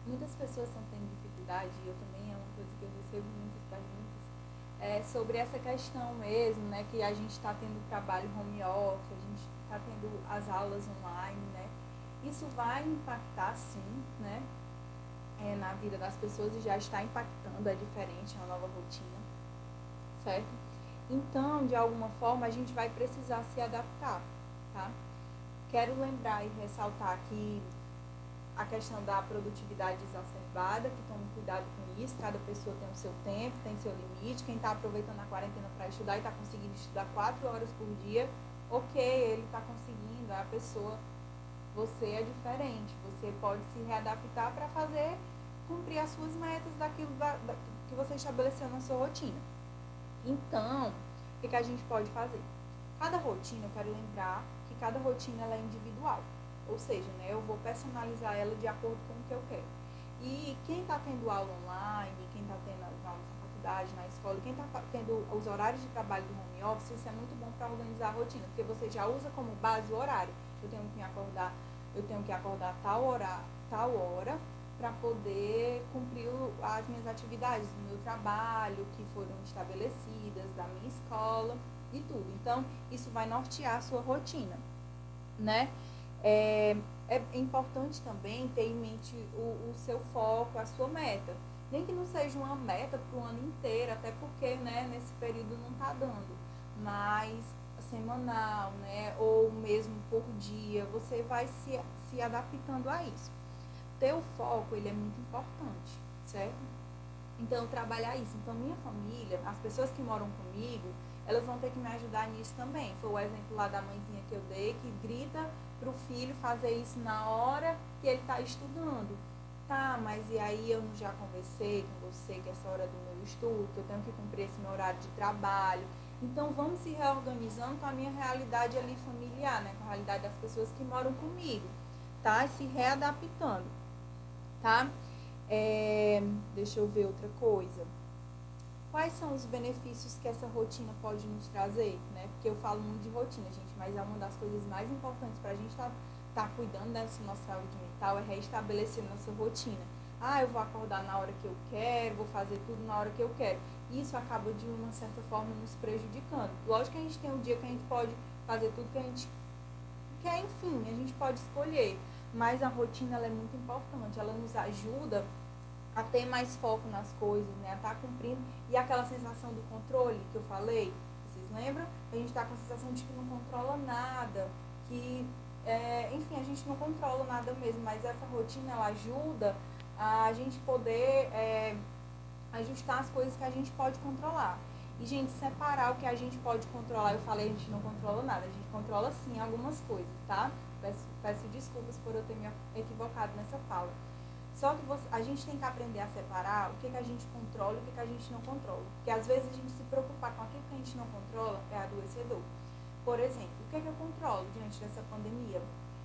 B: Muitas pessoas estão tendo dificuldade, e eu também, é uma coisa que eu recebo muitas perguntas, sobre essa questão mesmo, né, que a gente está tendo trabalho home office, a gente está tendo as aulas online, né? Isso vai impactar sim, né, na vida das pessoas, e já está impactando, é diferente, é uma nova rotina, certo? Então, de alguma forma, a gente vai precisar se adaptar, tá? Quero lembrar e ressaltar que a questão da produtividade exacerbada, que tome cuidado com isso, cada pessoa tem o seu tempo, tem seu limite. Quem está aproveitando a quarentena para estudar e está conseguindo estudar 4 horas por dia, ok, ele está conseguindo, a pessoa, você é diferente, você pode se readaptar para cumprir as suas metas daquilo que você estabeleceu na sua rotina. Então, o que a gente pode fazer? Cada rotina, eu quero lembrar que cada rotina ela é individual. Ou seja, né, eu vou personalizar ela de acordo com o que eu quero. E quem está tendo aula online, quem está tendo aula na faculdade, na escola, quem está tendo os horários de trabalho do home office, isso é muito bom para organizar a rotina, porque você já usa como base o horário. Eu tenho que acordar tal hora para poder cumprir as minhas atividades do meu trabalho, que foram estabelecidas, da minha escola e tudo. Então, isso vai nortear a sua rotina, né? É importante também ter em mente o seu foco, a sua meta. Nem que não seja uma meta para o ano inteiro, até porque, né, nesse período não está dando. Mas semanal, né, ou mesmo por dia, você vai se adaptando a isso. Ter o foco, ele é muito importante, certo? Então, trabalhar isso. Então, minha família, as pessoas que moram comigo, elas vão ter que me ajudar nisso também. Foi o exemplo lá da mãezinha que eu dei, que grita para o filho fazer isso na hora que ele está estudando. Tá, mas e aí eu já conversei com você que essa hora do meu estudo, que eu tenho que cumprir esse meu horário de trabalho. Então vamos se reorganizando com a minha realidade ali familiar, né? Com a realidade das pessoas que moram comigo, tá? Se readaptando, tá? Deixa eu ver outra coisa. Quais são os benefícios que essa rotina pode nos trazer, né? Porque eu falo muito de rotina, gente, mas é uma das coisas mais importantes para a gente tá cuidando dessa nossa saúde mental, é reestabelecer nossa rotina. Eu vou acordar na hora que eu quero, vou fazer tudo na hora que eu quero. Isso acaba, de uma certa forma, nos prejudicando. Lógico que a gente tem um dia que a gente pode fazer tudo que a gente quer, enfim, a gente pode escolher. Mas a rotina, ela é muito importante, ela nos ajuda a ter mais foco nas coisas, né? A estar cumprindo. E aquela sensação do controle que eu falei, vocês lembram? A gente está com a sensação de que não controla nada, que, enfim, a gente não controla nada mesmo, mas essa rotina, ela ajuda a gente poder ajustar as coisas que a gente pode controlar. E, gente, separar o que a gente pode controlar. Eu falei, a gente não controla nada, a gente controla sim algumas coisas, tá? Peço desculpas por eu ter me equivocado nessa fala. Só que a gente tem que aprender a separar o que a gente controla e o que a gente não controla. Porque às vezes a gente se preocupar com aquilo que a gente não controla é adoecedor. Por exemplo, o que eu controlo diante dessa pandemia?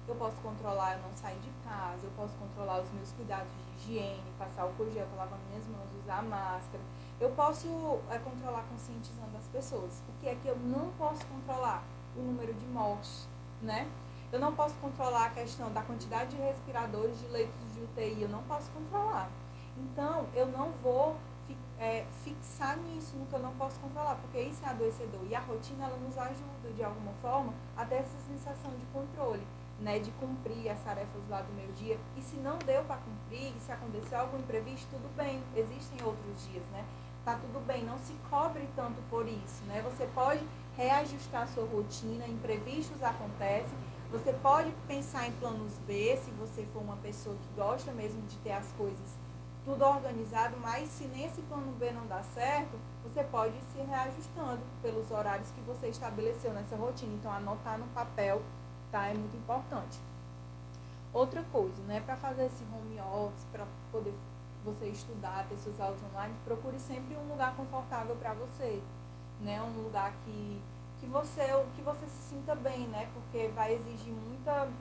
B: Eu posso controlar eu não sair de casa, eu posso controlar os meus cuidados de higiene, passar álcool gel, lavar minhas mãos, usar máscara. Eu posso controlar conscientizando as pessoas. O que é que eu não posso controlar? O número de mortes, né? Eu não posso controlar a questão da quantidade de respiradores, de leitos de UTI, eu não posso controlar. Então, eu não vou fixar nisso, no que eu não posso controlar, porque isso é adoecedor. E a rotina, ela nos ajuda, de alguma forma, a ter essa sensação de controle, né, de cumprir as tarefas lá do meu dia. E se não deu para cumprir, e se acontecer algum imprevisto, tudo bem, existem outros dias, né? Tá tudo bem, não se cobre tanto por isso, né? Você pode reajustar a sua rotina, imprevistos acontecem. Você pode pensar em planos B, se você for uma pessoa que gosta mesmo de ter as coisas tudo organizado, mas se nesse plano B não dá certo, você pode ir se reajustando pelos horários que você estabeleceu nessa rotina. Então, anotar no papel, tá? É muito importante. Outra coisa, né? Para fazer esse home office, para poder você estudar, ter suas aulas online, procure sempre um lugar confortável para você, né? Um lugar que você se sinta bem, né? Porque vai exigir muito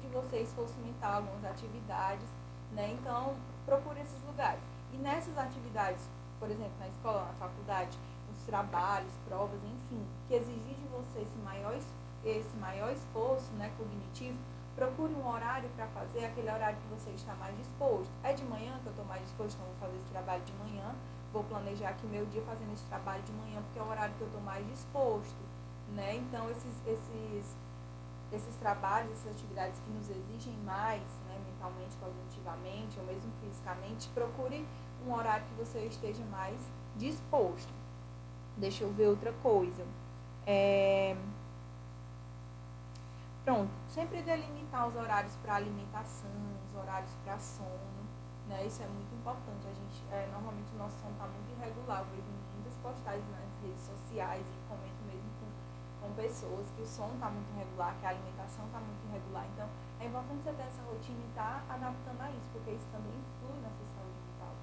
B: de você esforço mental, algumas atividades, né? Então, procure esses lugares. E nessas atividades, por exemplo, na escola, na faculdade, os trabalhos, provas, enfim, que exigir de você esse maior esforço, né, cognitivo, procure um horário para fazer, aquele horário que você está mais disposto. É de manhã que eu estou mais disposto, então vou fazer esse trabalho de manhã. Vou planejar aqui meu dia fazendo esse trabalho de manhã, porque é o horário que eu estou mais disposto, né? Então, esses trabalhos, essas atividades que nos exigem mais, né, mentalmente, cognitivamente, ou mesmo fisicamente, procure um horário que você esteja mais disposto. Deixa eu ver outra coisa. Pronto, sempre delimitar os horários para alimentação, os horários para sono, né? Isso é muito importante. A gente, normalmente o nosso sono está muito irregular. Eu vejo muitas postagens nas redes sociais e comento mesmo com pessoas que o sono está muito irregular, que a alimentação está muito irregular. Então, é importante você ter essa rotina e estar adaptando a isso, porque isso também influi na sua saúde mental.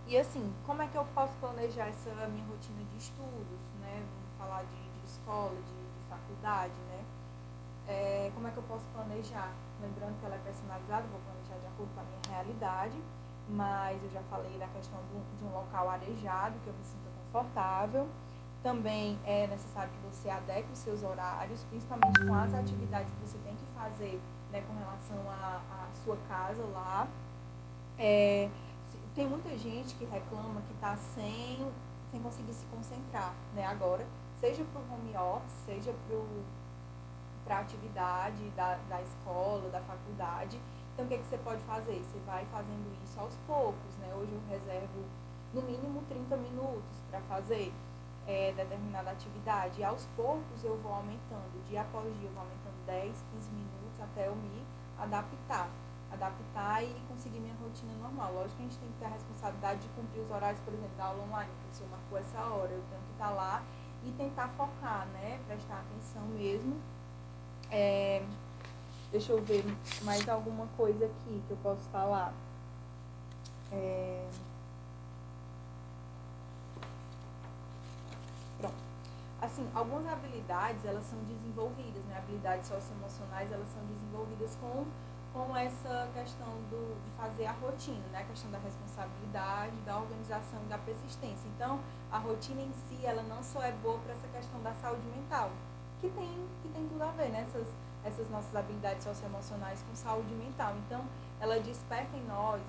B: E assim, como é que eu posso planejar essa minha rotina de estudos, né? Vamos falar de escola, de faculdade, né? Como é que eu posso planejar? Lembrando que ela é personalizada, vou planejar de acordo com a minha realidade, mas eu já falei da questão de um local arejado, que eu me sinta confortável. Também é necessário que você adeque os seus horários, principalmente com as atividades que você tem que fazer, né, com relação à sua casa lá. Tem muita gente que reclama que está sem conseguir se concentrar, né, agora, seja para o home office, seja para a atividade da escola, da faculdade. Então, o que você pode fazer? Você vai fazendo isso aos poucos, né? Hoje eu reservo no mínimo 30 minutos para fazer determinada atividade. E aos poucos eu vou aumentando, dia após dia eu vou aumentando 10, 15 minutos até eu me adaptar adaptar e conseguir minha rotina normal. Lógico que a gente tem que ter a responsabilidade de cumprir os horários, por exemplo, da aula online. O professor marcou essa hora, eu tenho que estar lá e tentar focar, né? Prestar atenção mesmo. Deixa eu ver mais alguma coisa aqui que eu posso falar. Pronto. Assim, algumas habilidades, elas são desenvolvidas, né? Habilidades socioemocionais, elas são desenvolvidas com essa questão de fazer a rotina, né? A questão da responsabilidade, da organização e da persistência. Então, a rotina em si, ela não só é boa para essa questão da saúde mental, que tem tudo a ver, né? Essas nossas habilidades socioemocionais com saúde mental. Então, ela desperta em nós,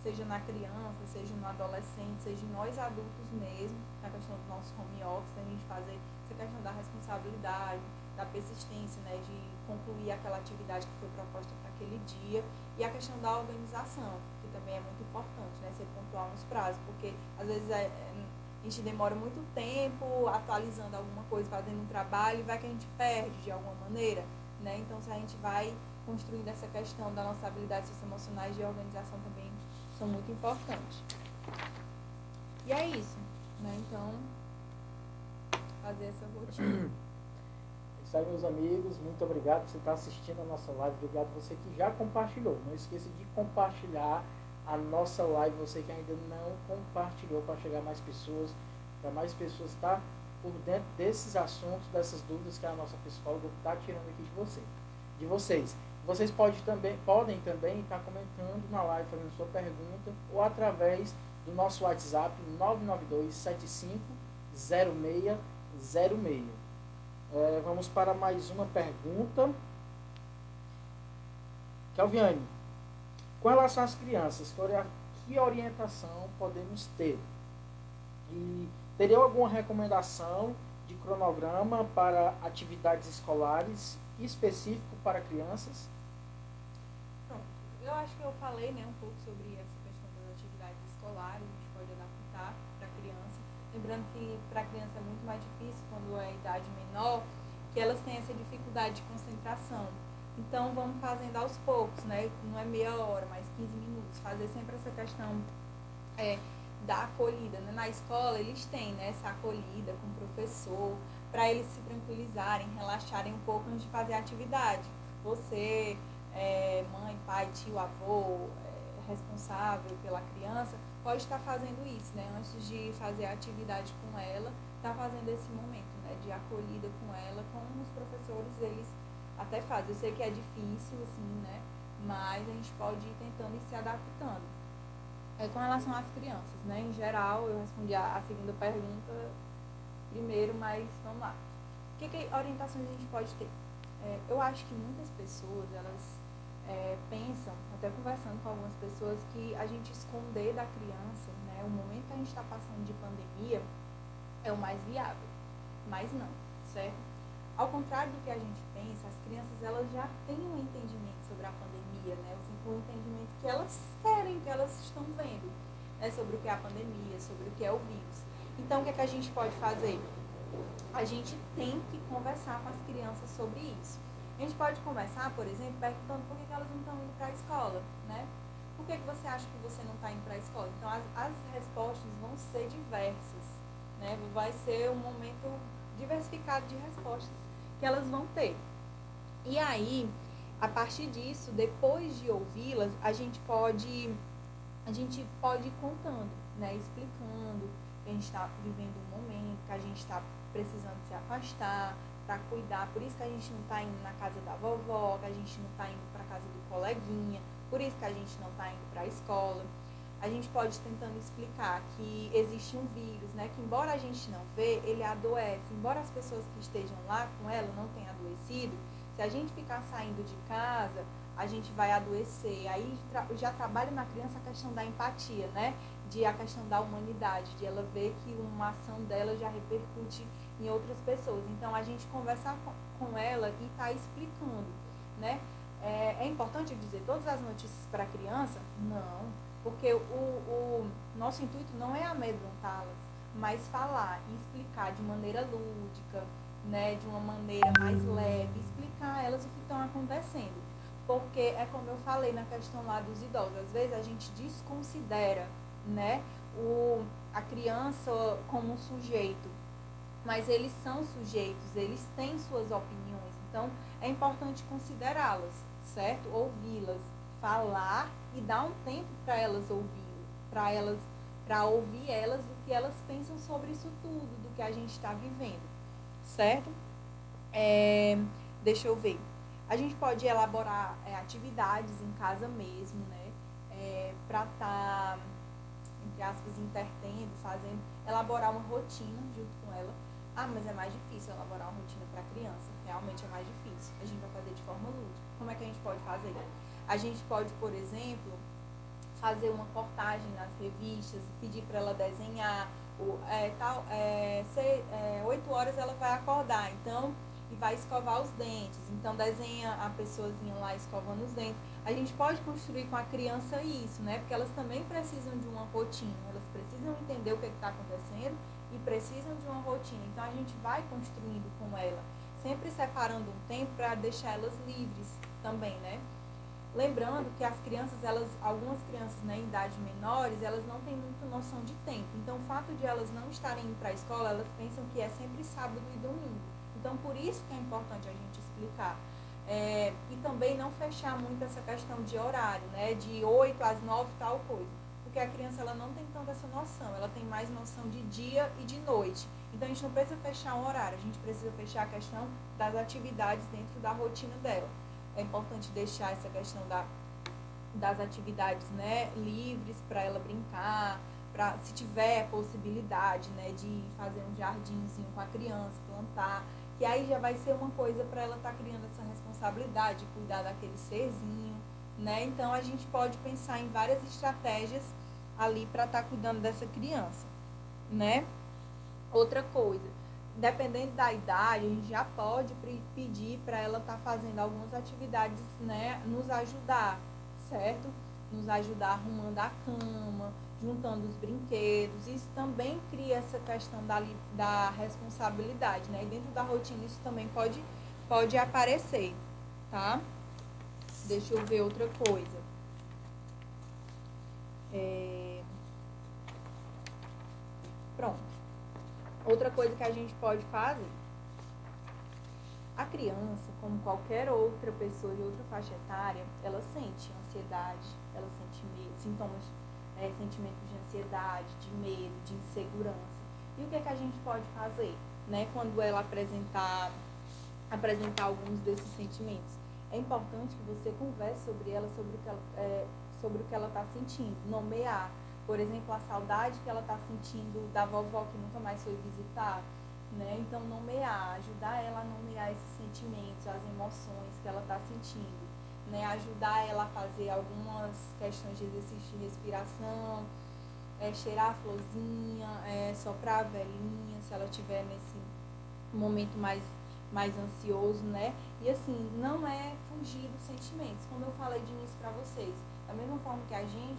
B: seja na criança, seja no adolescente, seja em nós adultos mesmo, na questão do nosso home office, a gente fazer essa questão da responsabilidade, da persistência, né, de concluir aquela atividade que foi proposta para aquele dia, e a questão da organização, que também é muito importante, né, ser pontual nos prazos, porque às vezes a gente demora muito tempo atualizando alguma coisa, fazendo um trabalho, e vai que a gente perde de alguma maneira, né, então se a gente vai construindo essa questão da nossa habilidade socioemocionais de organização também são muito importantes. E é isso, né? Então, fazer essa rotina.
A: É isso aí, meus amigos. Muito obrigado por você estar assistindo a nossa live. Obrigado a você que já compartilhou. Não esqueça de compartilhar a nossa live. Você que ainda não compartilhou, para chegar a mais pessoas, para mais pessoas estar por dentro desses assuntos, dessas dúvidas que a nossa psicóloga está tirando aqui de vocês. Vocês podem também estar comentando na live, fazendo sua pergunta, ou através do nosso WhatsApp 992750606. Vamos para mais uma pergunta. Kelviane, com relação às crianças, que orientação podemos ter? E teria alguma recomendação de cronograma para atividades escolares específico para crianças?
B: Eu acho que eu falei, né, um pouco sobre essa questão das atividades escolares, a gente pode adaptar para a criança. Lembrando que para a criança é muito mais difícil quando é idade menor, que elas têm essa dificuldade de concentração. Então vamos fazendo aos poucos, né? Não é meia hora, mas 15 minutos. Fazer sempre essa questão da acolhida, né? Na escola eles têm, né, essa acolhida com o professor, para eles se tranquilizarem, relaxarem um pouco antes de fazer a atividade. Você, mãe, pai, tio, avô, responsável pela criança, pode estar fazendo isso, né? Antes de fazer a atividade com ela, está fazendo esse momento, né, de acolhida com ela, como os professores, eles até fazem. Eu sei que é difícil, assim, né? Mas a gente pode ir tentando e se adaptando. Com relação às crianças, né? Em geral, eu respondi a segunda pergunta primeiro, mas vamos lá. Que orientações a gente pode ter? Eu acho que muitas pessoas, elas pensam, até conversando com algumas pessoas, que a gente esconder da criança, né, o momento que a gente está passando de pandemia, é o mais viável. Mas não, certo? Ao contrário do que a gente pensa, as crianças, elas já têm um entendimento sobre a pandemia, né? O entendimento que elas querem, que elas estão vendo, né? Sobre o que é a pandemia, sobre o que é o vírus. Então, o que é que a gente pode fazer? A gente tem que conversar com as crianças sobre isso. A gente pode conversar, por exemplo, perguntando por que elas não estão indo para a escola, né? Por que você acha que você não está indo para a escola? Então, as respostas vão ser diversas, né? Vai ser um momento diversificado de respostas que elas vão ter. E aí, a partir disso, depois de ouvi-las, a gente pode ir contando, né? Explicando que a gente está vivendo um momento, que a gente está precisando se afastar para cuidar. Por isso que a gente não está indo na casa da vovó, que a gente não está indo para a casa do coleguinha, por isso que a gente não está indo para a escola. A gente pode ir tentando explicar que existe um vírus, né? Que embora a gente não vê, ele adoece. Embora as pessoas que estejam lá com ela não tenham adoecido, se a gente ficar saindo de casa, a gente vai adoecer. Aí já trabalha na criança a questão da empatia, né? A questão da humanidade, de ela ver que uma ação dela já repercute em outras pessoas. Então, a gente conversar com ela e tá explicando, né? É importante dizer todas as notícias para a criança? Não, porque o nosso intuito não é amedrontá-las, mas falar e explicar de maneira lúdica, né? De uma maneira mais leve, explicar a elas o que estão acontecendo. porque é como eu falei na questão lá dos idosos, às vezes a gente desconsidera, né, a criança como um sujeito, mas eles são sujeitos, eles têm suas opiniões, então é importante considerá-las, certo? Ouvi-las, falar e dar um tempo para elas ouvir, para ouvir elas o que elas pensam sobre isso tudo, do que a gente está vivendo, certo? Deixa eu ver. A gente pode elaborar atividades em casa mesmo, né? Para estar, entre aspas, intertendo, fazendo, elaborar uma rotina junto com ela. Ah, mas é mais difícil elaborar uma rotina para criança. Realmente é mais difícil. A gente vai fazer de forma lúdica. Como é que a gente pode fazer? A gente pode, por exemplo, fazer uma cortagem nas revistas, pedir para ela desenhar. 8 horas ela vai acordar, então, e vai escovar os dentes. Então, desenha a pessoazinha lá escovando os dentes. A gente pode construir com a criança isso, né? Porque elas também precisam de uma rotina. Elas precisam entender o que está acontecendo e precisam de uma rotina. Então, a gente vai construindo com ela, sempre separando um tempo para deixar elas livres também, né? Lembrando que as crianças, algumas crianças, né, em idades menores, elas não têm muita noção de tempo. Então, o fato de elas não estarem indo para a escola, elas pensam que é sempre sábado e domingo. Então, por isso que é importante a gente explicar. E também não fechar muito essa questão de horário, né, de 8 às 9, tal coisa. Porque a criança, ela não tem tanta essa noção. Ela tem mais noção de dia e de noite. Então, a gente não precisa fechar um horário. A gente precisa fechar a questão das atividades dentro da rotina dela. É importante deixar essa questão das atividades, né, livres para ela brincar, se tiver possibilidade, né, de fazer um jardinzinho com a criança, plantar, que aí já vai ser uma coisa para ela estar criando essa responsabilidade, de cuidar daquele serzinho, né? Então a gente pode pensar em várias estratégias ali para estar cuidando dessa criança, né? Outra coisa, dependendo da idade, a gente já pode pedir para ela estar fazendo algumas atividades, né, nos ajudar, certo? Nos ajudar arrumando a cama, juntando os brinquedos. Isso também cria essa questão da responsabilidade, né? E dentro da rotina isso também pode aparecer, tá? Deixa eu ver outra coisa. Pronto. Outra coisa que a gente pode fazer. A criança, como qualquer outra pessoa de outra faixa etária, ela sente ansiedade, ela sente sintomas, sentimentos de ansiedade, de medo, de insegurança. E o que é que a gente pode fazer, né, quando ela apresentar alguns desses sentimentos? É importante que você converse sobre ela, sobre o que ela está sentindo, nomear. Por exemplo, a saudade que ela está sentindo da vovó que nunca mais foi visitar, né? Então, nomear, ajudar ela a nomear esses sentimentos, as emoções que ela está sentindo, né? Ajudar ela a fazer algumas questões de exercício de respiração, cheirar a florzinha, soprar a velhinha, se ela estiver nesse momento mais ansioso, né? E assim, não é fugir dos sentimentos, como eu falei de início para vocês. Da mesma forma que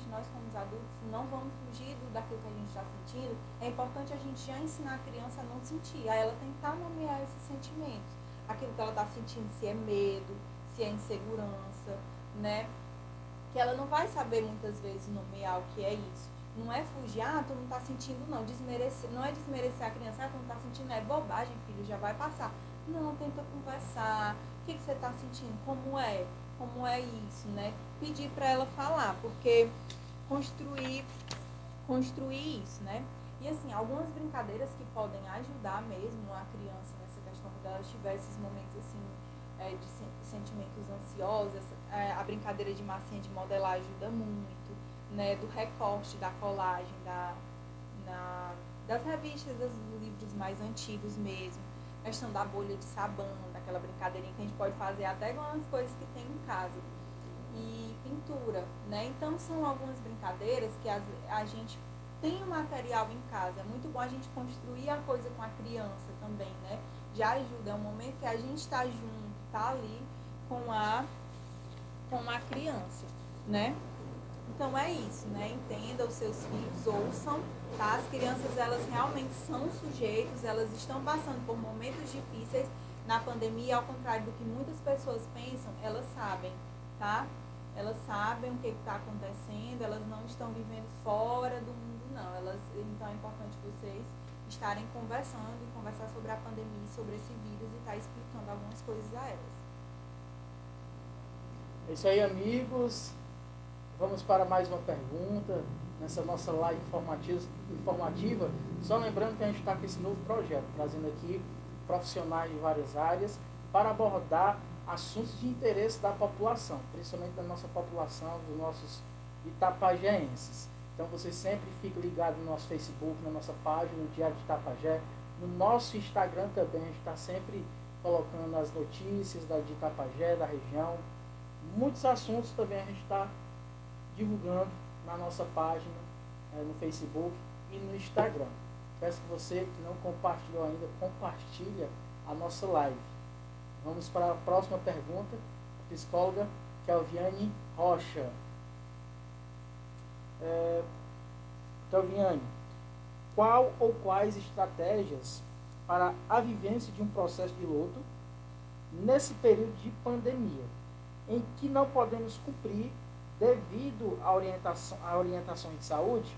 B: nós como os adultos, não vamos fugir daquilo que a gente está sentindo, é importante a gente já ensinar a criança a não sentir, a ela tentar nomear esses sentimentos. Aquilo que ela está sentindo, se é medo, se é insegurança, né? Que ela não vai saber muitas vezes nomear o que é isso. Não é fugir, tu não está sentindo não, não é desmerecer a criança, tu não está sentindo, é bobagem, filho, já vai passar. Não, tenta conversar, o que você está sentindo, como é isso, né? Pedir para ela falar, porque construir isso, né? E assim, algumas brincadeiras que podem ajudar mesmo a criança nessa questão, quando ela tiver esses momentos assim, de sentimentos ansiosos, a brincadeira de massinha de modelar ajuda muito, né? Do recorte, da colagem, das revistas, dos livros mais antigos mesmo, questão da bolha de sabão, daquela brincadeirinha que a gente pode fazer até com as coisas que tem em casa. E pintura, né? Então são algumas brincadeiras que a gente tem o material em casa. É muito bom a gente construir a coisa com a criança também, né? Já ajuda, é um momento que a gente está junto, tá ali com a criança, né? Então é isso, né? Entenda os seus filhos, ouçam, tá? As crianças, elas realmente são sujeitos, elas estão passando por momentos difíceis na pandemia, ao contrário do que muitas pessoas pensam, elas sabem, tá? Elas sabem o que está acontecendo, elas não estão vivendo fora do mundo, não. Então é importante vocês estarem conversando e conversar sobre a pandemia, sobre esse vírus e estar explicando algumas coisas a elas.
A: É isso aí, amigos. Vamos para mais uma pergunta nessa nossa live informativa. Só lembrando que a gente está com esse novo projeto, trazendo aqui profissionais de várias áreas para abordar assuntos de interesse da população, principalmente da nossa população, dos nossos itapajeenses. Então vocês sempre fiquem ligados no nosso Facebook, na nossa página, no Diário de Itapajé, no nosso Instagram também, a gente está sempre colocando as notícias de Itapajé, da região. Muitos assuntos também a gente está divulgando na nossa página, no Facebook e no Instagram. Peço que você que não compartilhou ainda, compartilha a nossa live. Vamos para a próxima pergunta, psicóloga Kelviane Rocha. Kelviane, qual ou quais estratégias para a vivência de um processo de luto nesse período de pandemia, em que não podemos cumprir devido à orientação de saúde,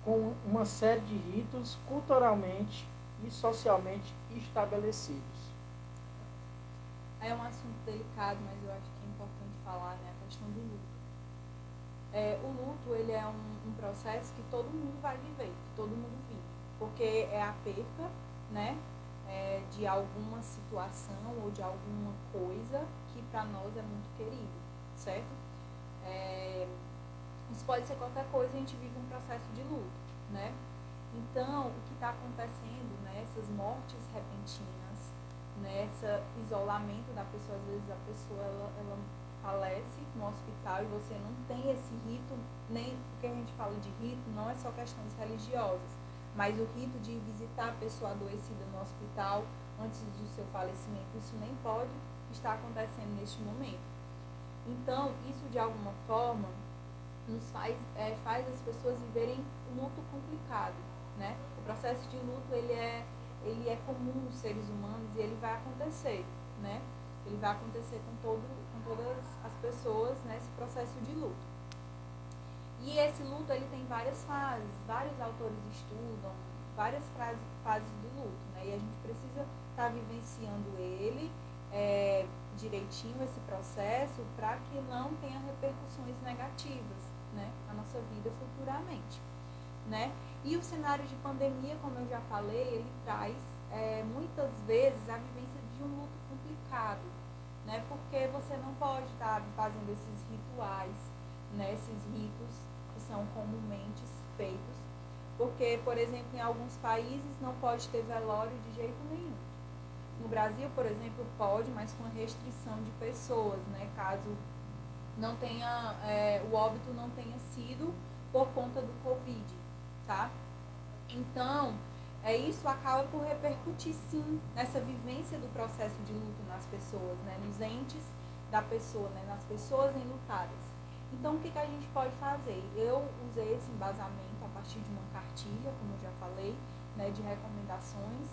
A: com uma série de ritos culturalmente e socialmente estabelecidos?
B: É um assunto delicado, mas eu acho que é importante falar, né, a questão do luto. O luto, ele é um processo que todo mundo vai viver, que todo mundo vive, porque é a perca, né, de alguma situação ou de alguma coisa que para nós é muito querido, certo? Isso pode ser qualquer coisa, a gente vive um processo de luto, né? Então, o que está acontecendo, né, essas mortes repentinas, né, esse isolamento da pessoa, às vezes a pessoa ela falece no hospital e você não tem esse rito, nem porque a gente fala de rito, não é só questões religiosas, mas o rito de visitar a pessoa adoecida no hospital antes do seu falecimento, isso nem pode estar acontecendo neste momento. Então, isso de alguma forma nos faz as pessoas viverem um luto complicado, né? O processo de luto, ele é comum nos seres humanos e ele vai acontecer, né? Ele vai acontecer com todas as pessoas, né, esse processo de luto. E esse luto, ele tem várias fases, vários autores estudam várias fases do luto, né? E a gente precisa estar vivenciando ele direitinho, esse processo, para que não tenha repercussões negativas, né, na nossa vida futuramente, né? E o cenário de pandemia, como eu já falei, ele traz muitas vezes a vivência de um luto complicado, né? Porque você não pode estar fazendo esses rituais, né? Esses ritos que são comumente feitos, porque, por exemplo, em alguns países não pode ter velório de jeito nenhum. No Brasil, por exemplo, pode, mas com restrição de pessoas, né? Caso não tenha, o óbito não tenha sido por conta do Covid, tá? Então, isso acaba por repercutir, sim, nessa vivência do processo de luto nas pessoas, né? Nos entes da pessoa, né? Nas pessoas enlutadas. Então, o que a gente pode fazer? Eu usei esse embasamento a partir de uma cartilha, como eu já falei, né? De recomendações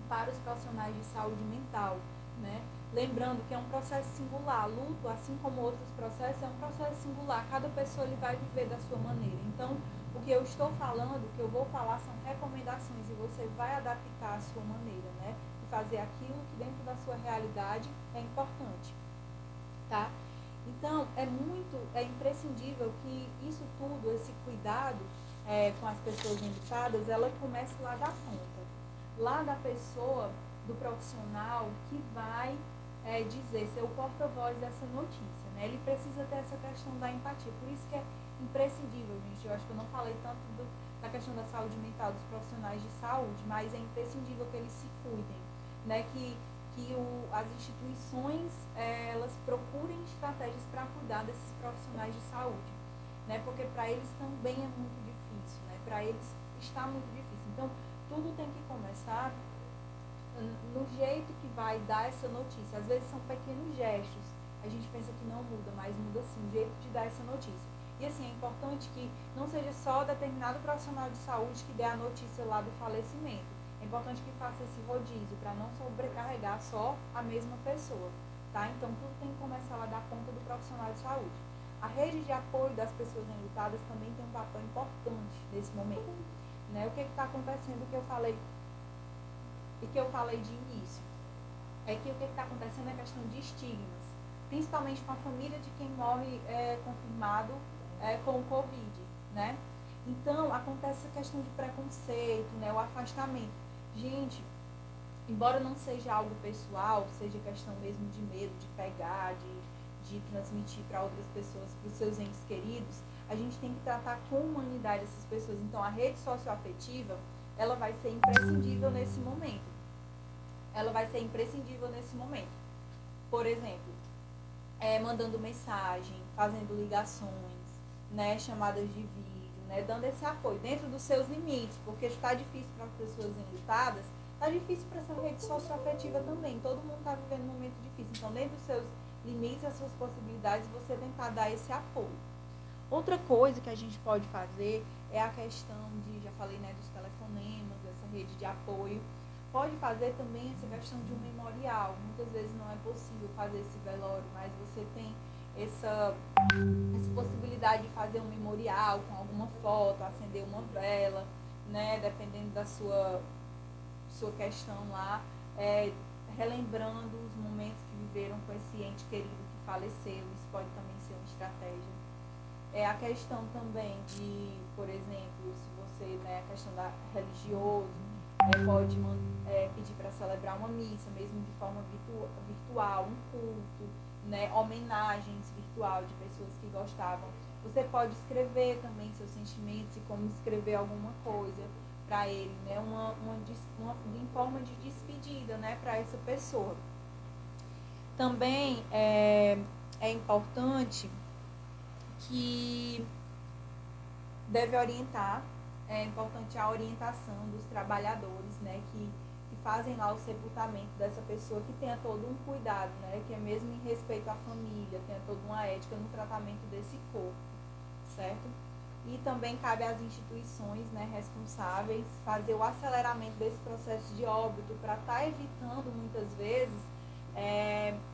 B: para os profissionais de saúde mental, né? Lembrando que é um processo singular. Luto, assim como outros processos, é um processo singular. Cada pessoa ele vai viver da sua maneira. Então, o que eu estou falando, o que eu vou falar são recomendações e você vai adaptar a sua maneira, né? E fazer aquilo que dentro da sua realidade é importante, tá? Então, é imprescindível que isso tudo, esse cuidado com as pessoas enlutadas, ela comece lá da ponta, lá da pessoa, do profissional que vai dizer, ser o porta-voz dessa notícia, né? Ele precisa ter essa questão da empatia, por isso que é imprescindível, gente. Eu acho que eu não falei tanto da questão da saúde mental dos profissionais de saúde, mas é imprescindível que eles se cuidem, né? Que as instituições elas procurem estratégias para cuidar desses profissionais de saúde, né? Porque para eles também é muito difícil, né? Para eles está muito difícil. Então, tudo tem que começar no jeito que vai dar essa notícia. Às vezes são pequenos gestos, a gente pensa que não muda, mas muda sim o jeito de dar essa notícia. E assim, é importante que não seja só determinado profissional de saúde que dê a notícia lá do falecimento. É importante que faça esse rodízio para não sobrecarregar só a mesma pessoa, tá? Então, tudo tem que começar lá da ponta do profissional de saúde. A rede de apoio das pessoas enlutadas também tem um papel importante nesse momento, né? O que está acontecendo que eu falei de início? É que o que está acontecendo é a questão de estigmas, principalmente com a família de quem morre confirmado com o Covid, né? Então, acontece essa questão de preconceito, né? O afastamento. Gente, embora não seja algo pessoal, seja questão mesmo de medo, de pegar, de transmitir para outras pessoas, para os seus entes queridos, a gente tem que tratar com humanidade essas pessoas. Então, a rede socioafetiva, ela vai ser imprescindível nesse momento. Por exemplo, mandando mensagem, fazendo ligações, né, chamadas de vídeo, né, dando esse apoio dentro dos seus limites, porque se está difícil para as pessoas enlutadas, está difícil para essa rede socioafetiva também. Todo mundo está vivendo um momento difícil. Então, dentro dos seus limites, as suas possibilidades, você tentar dar esse apoio. Outra coisa que a gente pode fazer é a questão de, já falei, né, dos telefonemas, dessa rede de apoio. Pode fazer também essa questão de um memorial. Muitas vezes não é possível fazer esse velório, mas você tem essa possibilidade de fazer um memorial com alguma foto, acender uma vela, né, dependendo da sua questão lá, relembrando os momentos que viveram com esse ente querido que faleceu. Isso pode também ser uma estratégia. A questão também de, por exemplo, se você, né, a questão da religioso, pode pedir para celebrar uma missa, mesmo de forma virtual, um culto, né, homenagens virtual de pessoas que gostavam. Você pode escrever também seus sentimentos e como escrever alguma coisa para ele, né, em forma de despedida, né, para essa pessoa. Também é importante que deve orientar, é importante a orientação dos trabalhadores, né, que fazem lá o sepultamento dessa pessoa, que tenha todo um cuidado, né, que é mesmo em respeito à família, tenha toda uma ética no tratamento desse corpo, certo? E também cabe às instituições, né, responsáveis fazer o aceleramento desse processo de óbito para estar evitando, muitas vezes,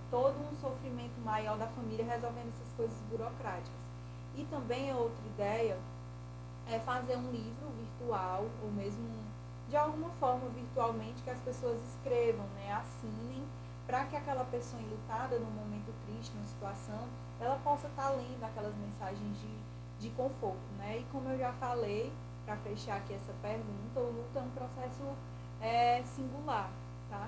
B: todo um sofrimento maior da família resolvendo essas coisas burocráticas. E também outra ideia é fazer um livro virtual, ou mesmo de alguma forma virtualmente, que as pessoas escrevam, né, assinem, para que aquela pessoa enlutada, num momento triste, numa situação, ela possa estar lendo aquelas mensagens de conforto, né? E como eu já falei, para fechar aqui essa pergunta, o luto é um processo singular, tá?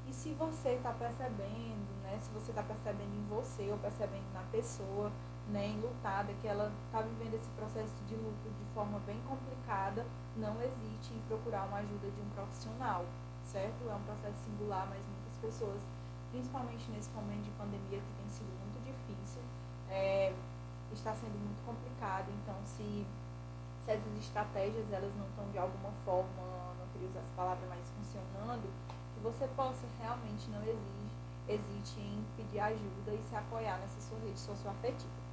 B: E se você está percebendo, né, se você está percebendo em você ou percebendo na pessoa, né, enlutada, que ela está vivendo esse processo de luto de forma bem complicada, não hesite em procurar uma ajuda de um profissional, certo? É um processo singular, mas muitas pessoas, principalmente nesse momento de pandemia que tem sido muito difícil, está sendo muito complicado. Então, se essas estratégias elas não estão de alguma forma, não queria usar essa palavra, mas funcionando, que você possa realmente não hesite em pedir ajuda e se apoiar nessa sua rede socioafetiva.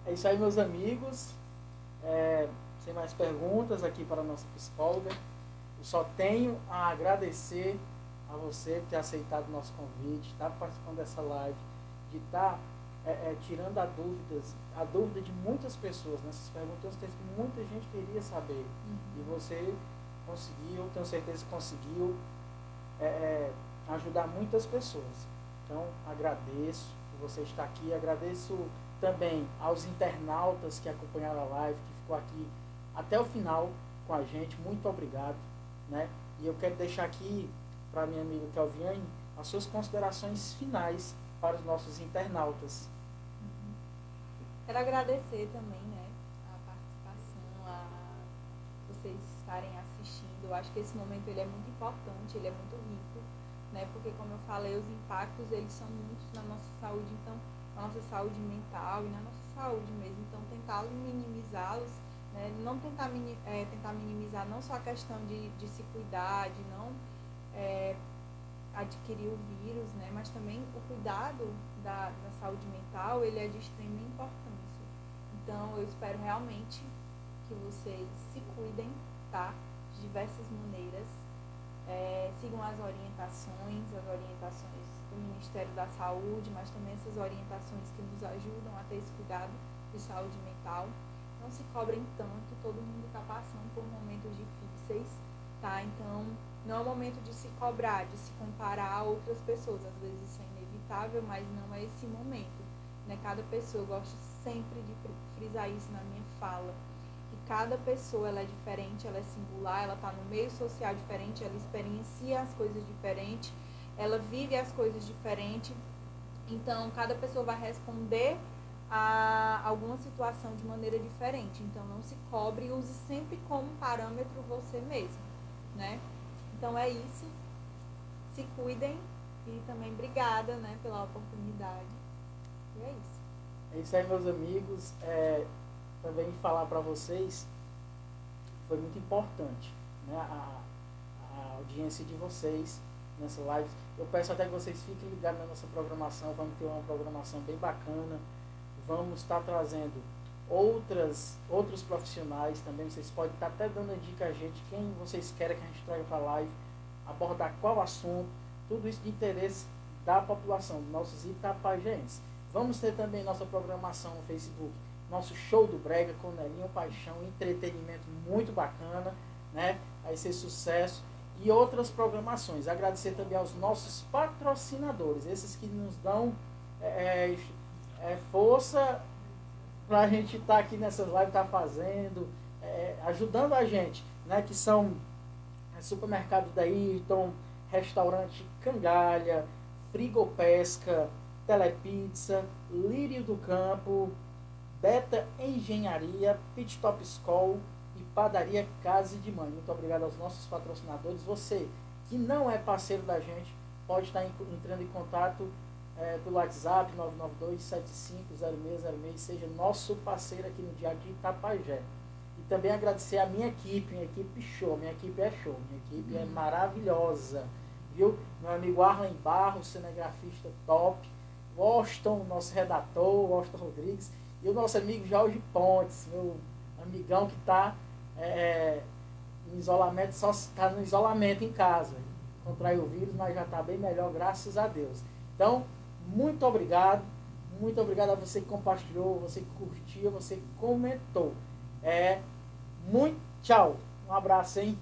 A: É isso aí, meus amigos. Sem mais perguntas aqui para a nossa psicóloga. Eu só tenho a agradecer a você por ter aceitado o nosso convite, estar participando dessa live, de estar tirando a dúvida de muitas pessoas. Nessas perguntas que muita gente queria saber. E você conseguiu, tenho certeza que conseguiu ajudar muitas pessoas. Então, agradeço por você estar aqui, agradeço também aos internautas que acompanharam a live, que ficou aqui até o final com a gente. Muito obrigado, né? E eu quero deixar aqui para a minha amiga Kelviane as suas considerações finais para os nossos internautas.
B: Quero agradecer também, né, a participação, a vocês estarem assistindo. Eu acho que esse momento ele é muito importante, ele é muito rico, né, porque como eu falei, os impactos eles são muitos na nossa saúde, então na nossa saúde mental e na nossa saúde mesmo. Então tentar minimizá-los, né, não tentar minimizar não só a questão de se cuidar, de não adquirir o vírus, né, mas também o cuidado da saúde mental, ele é de extrema importância. Então, eu espero realmente que vocês se cuidem, tá? De diversas maneiras, sigam as orientações do Ministério da Saúde, mas também essas orientações que nos ajudam a ter esse cuidado de saúde mental. Não se cobrem tanto, todo mundo está passando por momentos difíceis, tá? Então, não é o momento de se cobrar, de se comparar a outras pessoas. Às vezes isso é inevitável, mas não é esse momento, né? Cada pessoa, eu gosto sempre de frisar isso na minha fala, que cada pessoa ela é diferente, ela é singular, ela está no meio social diferente, ela experiencia as coisas diferentes, ela vive as coisas diferentes. Então, cada pessoa vai responder a alguma situação de maneira diferente. Então, não se cobre, use sempre como parâmetro você mesmo, né? Então, é isso. Se cuidem e também obrigada, né, pela oportunidade. E é isso.
A: É isso aí, meus amigos. Também falar para vocês, foi muito importante, né, a audiência de vocês nessa live. Eu peço até que vocês fiquem ligados na nossa programação. Vamos ter uma programação bem bacana. Vamos estar trazendo outros profissionais também. Vocês podem estar até dando a dica a gente, quem vocês querem que a gente traga para a live, abordar qual assunto, tudo isso de interesse da população, nossos itapajenses. Vamos ter também nossa programação no Facebook, nosso show do Brega com Nelinho Paixão, entretenimento muito bacana, né? Vai ser sucesso. E outras programações. Agradecer também aos nossos patrocinadores, esses que nos dão força para a gente estar aqui nessas lives, estar fazendo, ajudando a gente, né? Que são Supermercado da Ayrton, Restaurante Cangalha, Frigopesca, Telepizza, Lírio do Campo, Beta Engenharia, Pit Top School e Padaria Casa de Mãe. Muito obrigado aos nossos patrocinadores. Você que não é parceiro da gente, pode estar entrando em contato pelo WhatsApp 992-750606, seja nosso parceiro aqui no Diário de Itapajé. E também agradecer a minha equipe show, minha equipe é show, minha equipe é maravilhosa, viu? Meu amigo Arlen Barros, cinegrafista top, Washington, nosso redator, Washington Rodrigues, e o nosso amigo Jorge Pontes, meu amigão que está em isolamento, só está no isolamento em casa. Contraiu o vírus, mas já está bem melhor, graças a Deus. Então, muito obrigado a você que compartilhou, você que curtiu, você que comentou. Muito tchau. Um abraço, hein?